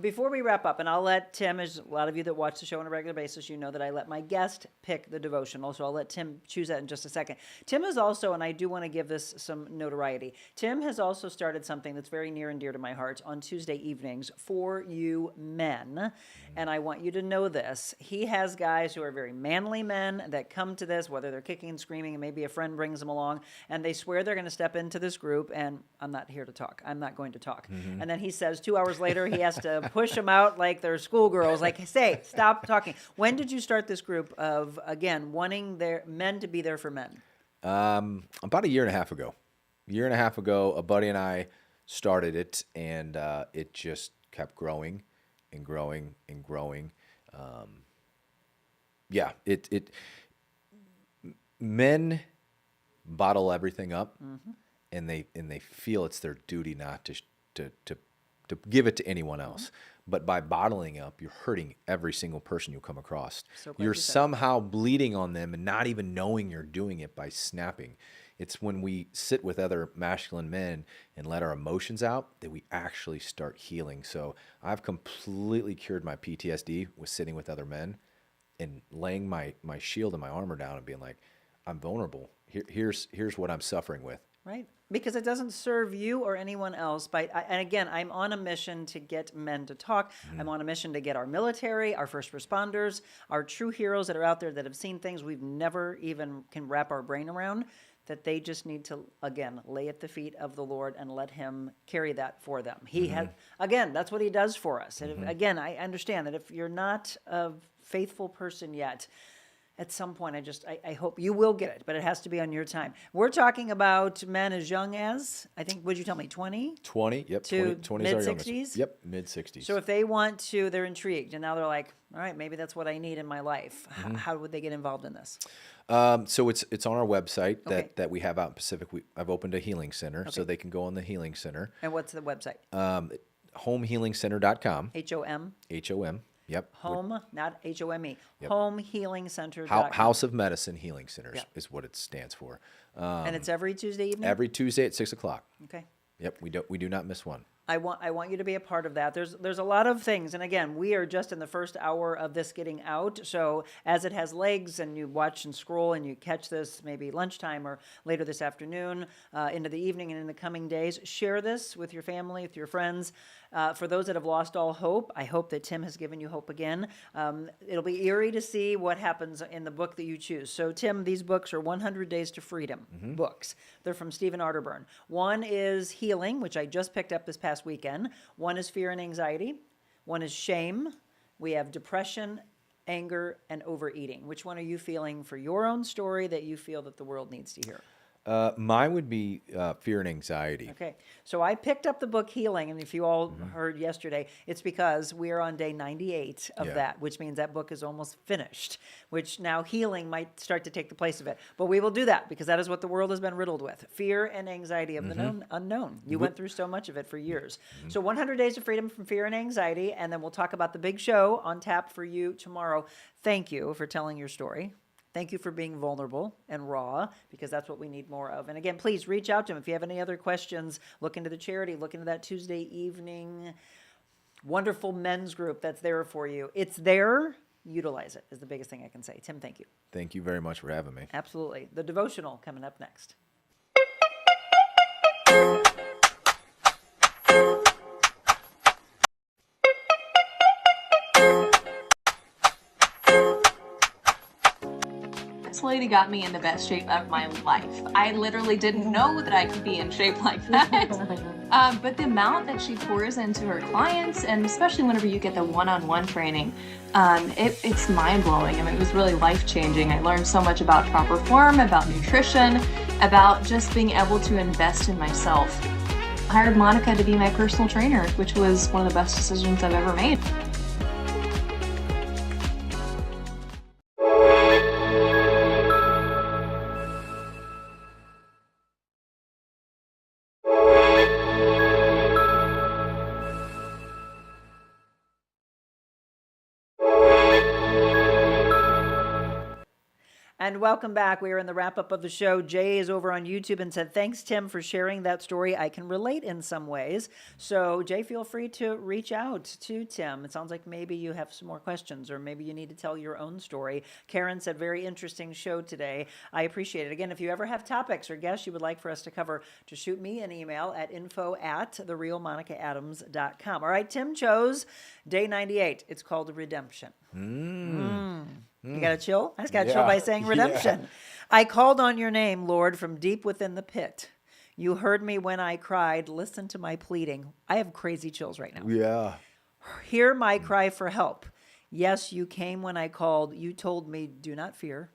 Before we wrap up, and I'll let Tim, as a lot of you that watch the show on a regular basis, you know that I let my guest pick the devotional, so I'll let Tim choose that in just a second. Tim is also, and I do want to give this some notoriety, Tim has also started something that's very near and dear to my heart on Tuesday evenings for you men, and I want you to know this. He has guys who are very manly men that come to this, whether they're kicking and screaming, and maybe a friend brings them along, and they swear they're going to step into this group, and I'm not here to talk. I'm not going to talk. And then he says 2 hours later he has to push them out like they're schoolgirls, like, say, stop talking. When did you start this group of, again, wanting their men to be there for men? About a year and a half ago. A buddy and I started it, and it just kept growing and growing and growing. Men bottle everything up. And they feel it's their duty not to give it to anyone else. But by bottling up, you're hurting every single person you come across. You're somehow bleeding on them and not even knowing you're doing it by snapping. It's when we sit with other masculine men and let our emotions out that we actually start healing. So I've completely cured my PTSD with sitting with other men and laying my shield and my armor down and being like, I'm vulnerable. Here's what I'm suffering with. Right? Because it doesn't serve you or anyone else. And again, I'm on a mission to get men to talk. I'm on a mission to get our military, our first responders, our true heroes that are out there that have seen things we've never even can wrap our brain around, that they just need to, again, lay at the feet of the Lord and let him carry that for them. He has, again, that's what he does for us. And again, I understand that if you're not a faithful person yet, at some point, I hope you will get it, but it has to be on your time. We're talking about men as young as, I think, would you tell me, 20? 20, yep. To 20 mid-60s? Yep, mid-60s. So if they want to, they're intrigued, and now they're like, all right, maybe that's what I need in my life. How would they get involved in this? So it's on our website that we have out in Pacific. I've opened a healing center, so they can go on the healing center. And what's the website? Homehealingcenter.com. H-O-M? H-O-M. Yep. Home, not H-O-M-E. Yep. Homehealingcenter.com. House of Medicine Healing Centers is what it stands for. And it's every Tuesday evening? Every Tuesday at 6 o'clock. Okay. Yep. We do not miss one. I want you to be a part of that. There's a lot of things, and again, we are just in the first hour of this getting out. So as it has legs, and you watch and scroll, and you catch this maybe lunchtime or later this afternoon, into the evening, and in the coming days, share this with your family, with your friends. For those that have lost all hope, I hope that Tim has given you hope again. It'll be eerie to see what happens in the book that you choose. So, Tim, these books are 100 Days to Freedom books. They're from Stephen Arterburn. One is Healing, which I just picked up this past weekend. One is Fear and Anxiety. One is Shame. We have Depression, Anger, and Overeating. Which one are you feeling for your own story that you feel that the world needs to hear? Mine would be fear and anxiety. Okay. So I picked up the book Healing, and if you all heard yesterday, it's because we are on day 98 of that, which means that book is almost finished, which now healing might start to take the place of it. But we will do that because that is what the world has been riddled with. Fear and anxiety of the known unknown. You went through so much of it for years. So 100 Days of Freedom from Fear and Anxiety, and then we'll talk about the big show on tap for you tomorrow. Thank you for telling your story. Thank you for being vulnerable and raw, because that's what we need more of. And again, please reach out to him if you have any other questions. Look into the charity. Look into that Tuesday evening wonderful men's group that's there for you. It's there. Utilize it is the biggest thing I can say. Tim, thank you. Thank you very much for having me. Absolutely. The devotional coming up next. This lady got me in the best shape of my life. I literally didn't know that I could be in shape like that. But the amount that she pours into her clients, and especially whenever you get the one-on-one training, it's mind-blowing. I mean, it was really life-changing. I learned so much about proper form, about nutrition, about just being able to invest in myself. I hired Monica to be my personal trainer, which was one of the best decisions I've ever made. And welcome back. We are in the wrap-up of the show. Jay is over on YouTube and said, thanks, Tim, for sharing that story. I can relate in some ways. So, Jay, feel free to reach out to Tim. It sounds like maybe you have some more questions, or maybe you need to tell your own story. Karen said, very interesting show today. I appreciate it. Again, if you ever have topics or guests you would like for us to cover, just shoot me an email at info@therealmonicaadams.com. All right, Tim chose day 98. It's called Redemption. You got to chill? I just got to chill by saying redemption. Yeah. I called on your name, Lord, from deep within the pit. You heard me when I cried. Listen to my pleading. I have crazy chills right now. Yeah. Hear my cry for help. Yes, you came when I called. You told me, do not fear.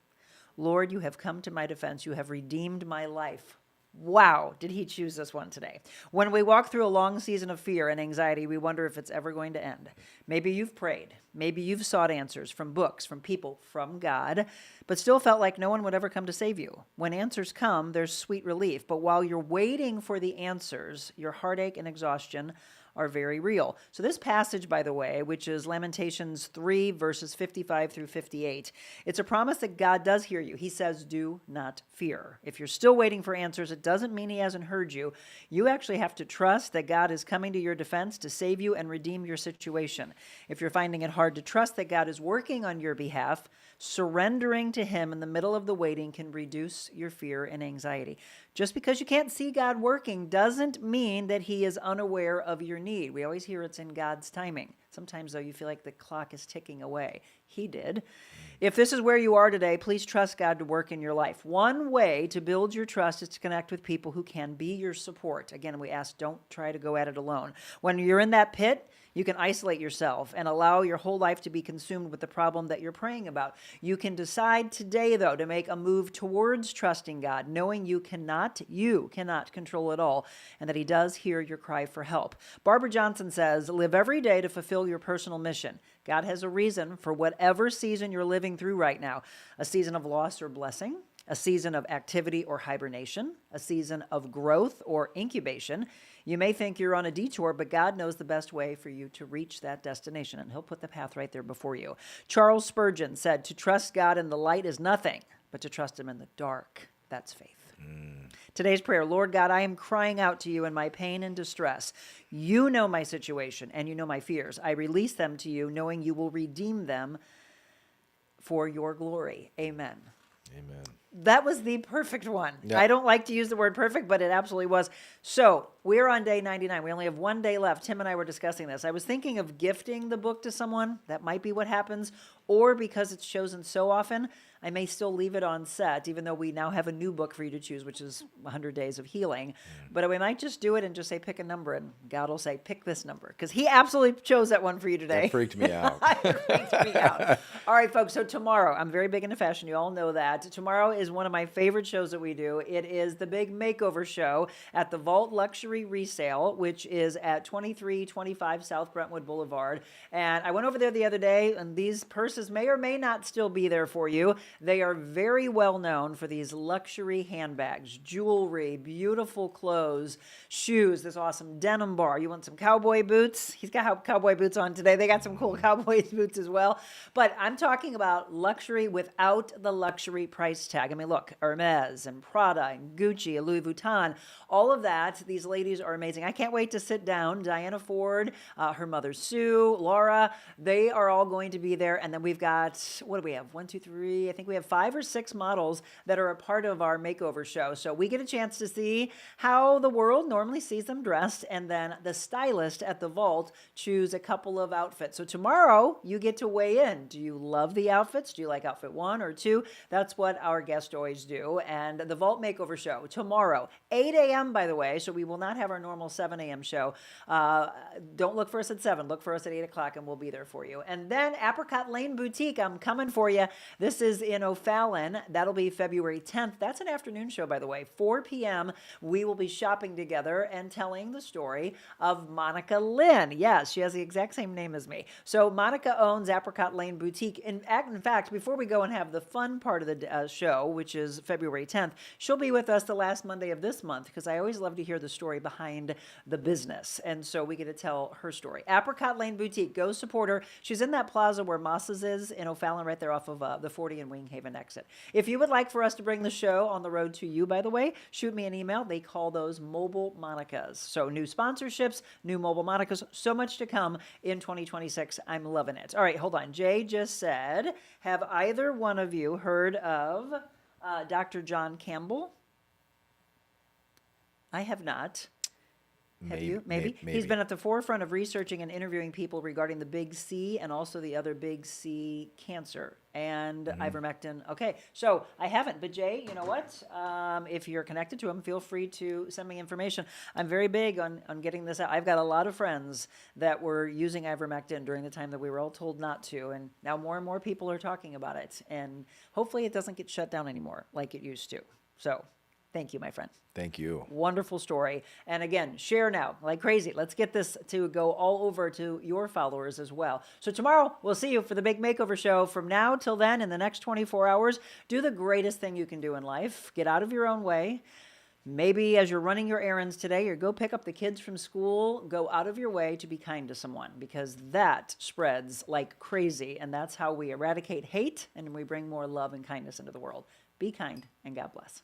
Lord, you have come to my defense. You have redeemed my life. Wow, did he choose this one today? When we walk through a long season of fear and anxiety, we wonder if it's ever going to end. Maybe you've prayed. Maybe you've sought answers from books, from people, from God, but still felt like no one would ever come to save you. When answers come, there's sweet relief. But while you're waiting for the answers, your heartache and exhaustion are very real. So this passage, by the way, which is Lamentations 3, verses 55 through 58, it's a promise that God does hear you. He says, do not fear. If you're still waiting for answers, it doesn't mean he hasn't heard you. You actually have to trust that God is coming to your defense to save you and redeem your situation. If you're finding it hard to trust that God is working on your behalf, surrendering to him in the middle of the waiting can reduce your fear and anxiety. Just because you can't see God working doesn't mean that he is unaware of your need. We always hear it's in God's timing. Sometimes, though, you feel like the clock is ticking away. He did. If this is where you are today, please trust God to work in your life. One way to build your trust is to connect with people who can be your support. Again, we ask, don't try to go at it alone. When you're in that pit, you can isolate yourself and allow your whole life to be consumed with the problem that you're praying about. You can decide today, though, to make a move towards trusting God, knowing you cannot control it all, and that he does hear your cry for help. Barbara Johnson says, live every day to fulfill your personal mission. God has a reason for whatever season you're living through right now, a season of loss or blessing, a season of activity or hibernation, a season of growth or incubation. You may think you're on a detour, but God knows the best way for you to reach that destination, and he'll put the path right there before you. Charles Spurgeon said, to trust God in the light is nothing, but to trust him in the dark, that's faith. Today's prayer, Lord God, I am crying out to you in my pain and distress. You know my situation and you know my fears. I release them to you, knowing you will redeem them for your glory. Amen. Amen. That was the perfect one. Yeah. I don't like to use the word perfect, but it absolutely was. So We're on day 99. We only have one day left. Tim and I were discussing this. I was thinking of gifting the book to someone. That might be what happens. Or because it's chosen so often, I may still leave it on set, even though we now have a new book for you to choose, which is 100 Days of Healing. But we might just do it and just say, pick a number, and God will say, pick this number. Because he absolutely chose that one for you today. That freaked me out. It freaked me out. All right, folks, so tomorrow, I'm very big into fashion. You all know that. Tomorrow is one of my favorite shows that we do. It is the big makeover show at the Vault Luxury Resale, which is at 2325 South Brentwood Boulevard. And I went over there the other day, and these purses may or may not still be there for you. They are very well known for these luxury handbags, jewelry, beautiful clothes, shoes, this awesome denim bar. You want some cowboy boots? He's got cowboy boots on today. They got some cool cowboy boots as well. But I'm talking about luxury without the luxury price tag. I mean, look, Hermes and Prada and Gucci and Louis Vuitton, all of that. These ladies are amazing. I can't wait to sit down. Diana Ford, her mother Sue, Laura, they are all going to be there. And then we've got, what do we have? 1, 2, 3, I think we have 5 or 6 models that are a part of our makeover show. So we get a chance to see how the world normally sees them dressed, and then the stylist at the Vault choose a couple of outfits. So tomorrow you get to weigh in. Do you love the outfits? Do you like outfit 1 or 2? That's what our guests always do. And the Vault Makeover Show tomorrow, 8 a.m. by the way, so we will not have our normal 7 a.m. show. Don't look for us at 7. Look for us at 8 o'clock, and we'll be there for you. And then Apricot Lane Boutique, I'm coming for you. This is in O'Fallon. That'll be February 10th. That's an afternoon show, by the way. 4 p.m. We will be shopping together and telling the story of Monica Lynn. Yes, she has the exact same name as me. So Monica owns Apricot Lane Boutique. In fact, before we go and have the fun part of the show, which is February 10th, she'll be with us the last Monday of this month, because I always love to hear the story behind the business. And so we get to tell her story. Apricot Lane Boutique, go support her. She's in that plaza where Moss's is in O'Fallon, right there off of the 40 and Winghaven exit. If you would like for us to bring the show on the road to you, by the way, shoot me an email. They call those Mobile Monicas. So new sponsorships, new Mobile Monicas, so much to come in 2026. I'm loving it. All right, hold on. Jay just said, have either one of you heard of Dr. John Campbell? I have not. Have you? Maybe. He's been at the forefront of researching and interviewing people regarding the big C and also the other big C cancer and ivermectin. Okay, so I haven't, but Jay, you know what? If you're connected to him, feel free to send me information. I'm very big on getting this out. I've got a lot of friends that were using ivermectin during the time that we were all told not to, and now more and more people are talking about it, and hopefully it doesn't get shut down anymore like it used to. So thank you, my friend. Thank you. Wonderful story. And again, share now like crazy. Let's get this to go all over to your followers as well. So tomorrow, we'll see you for the big makeover show. From now till then, in the next 24 hours, do the greatest thing you can do in life. Get out of your own way. Maybe as you're running your errands today, or go pick up the kids from school, go out of your way to be kind to someone, because that spreads like crazy. And that's how we eradicate hate, and we bring more love and kindness into the world. Be kind, and God bless.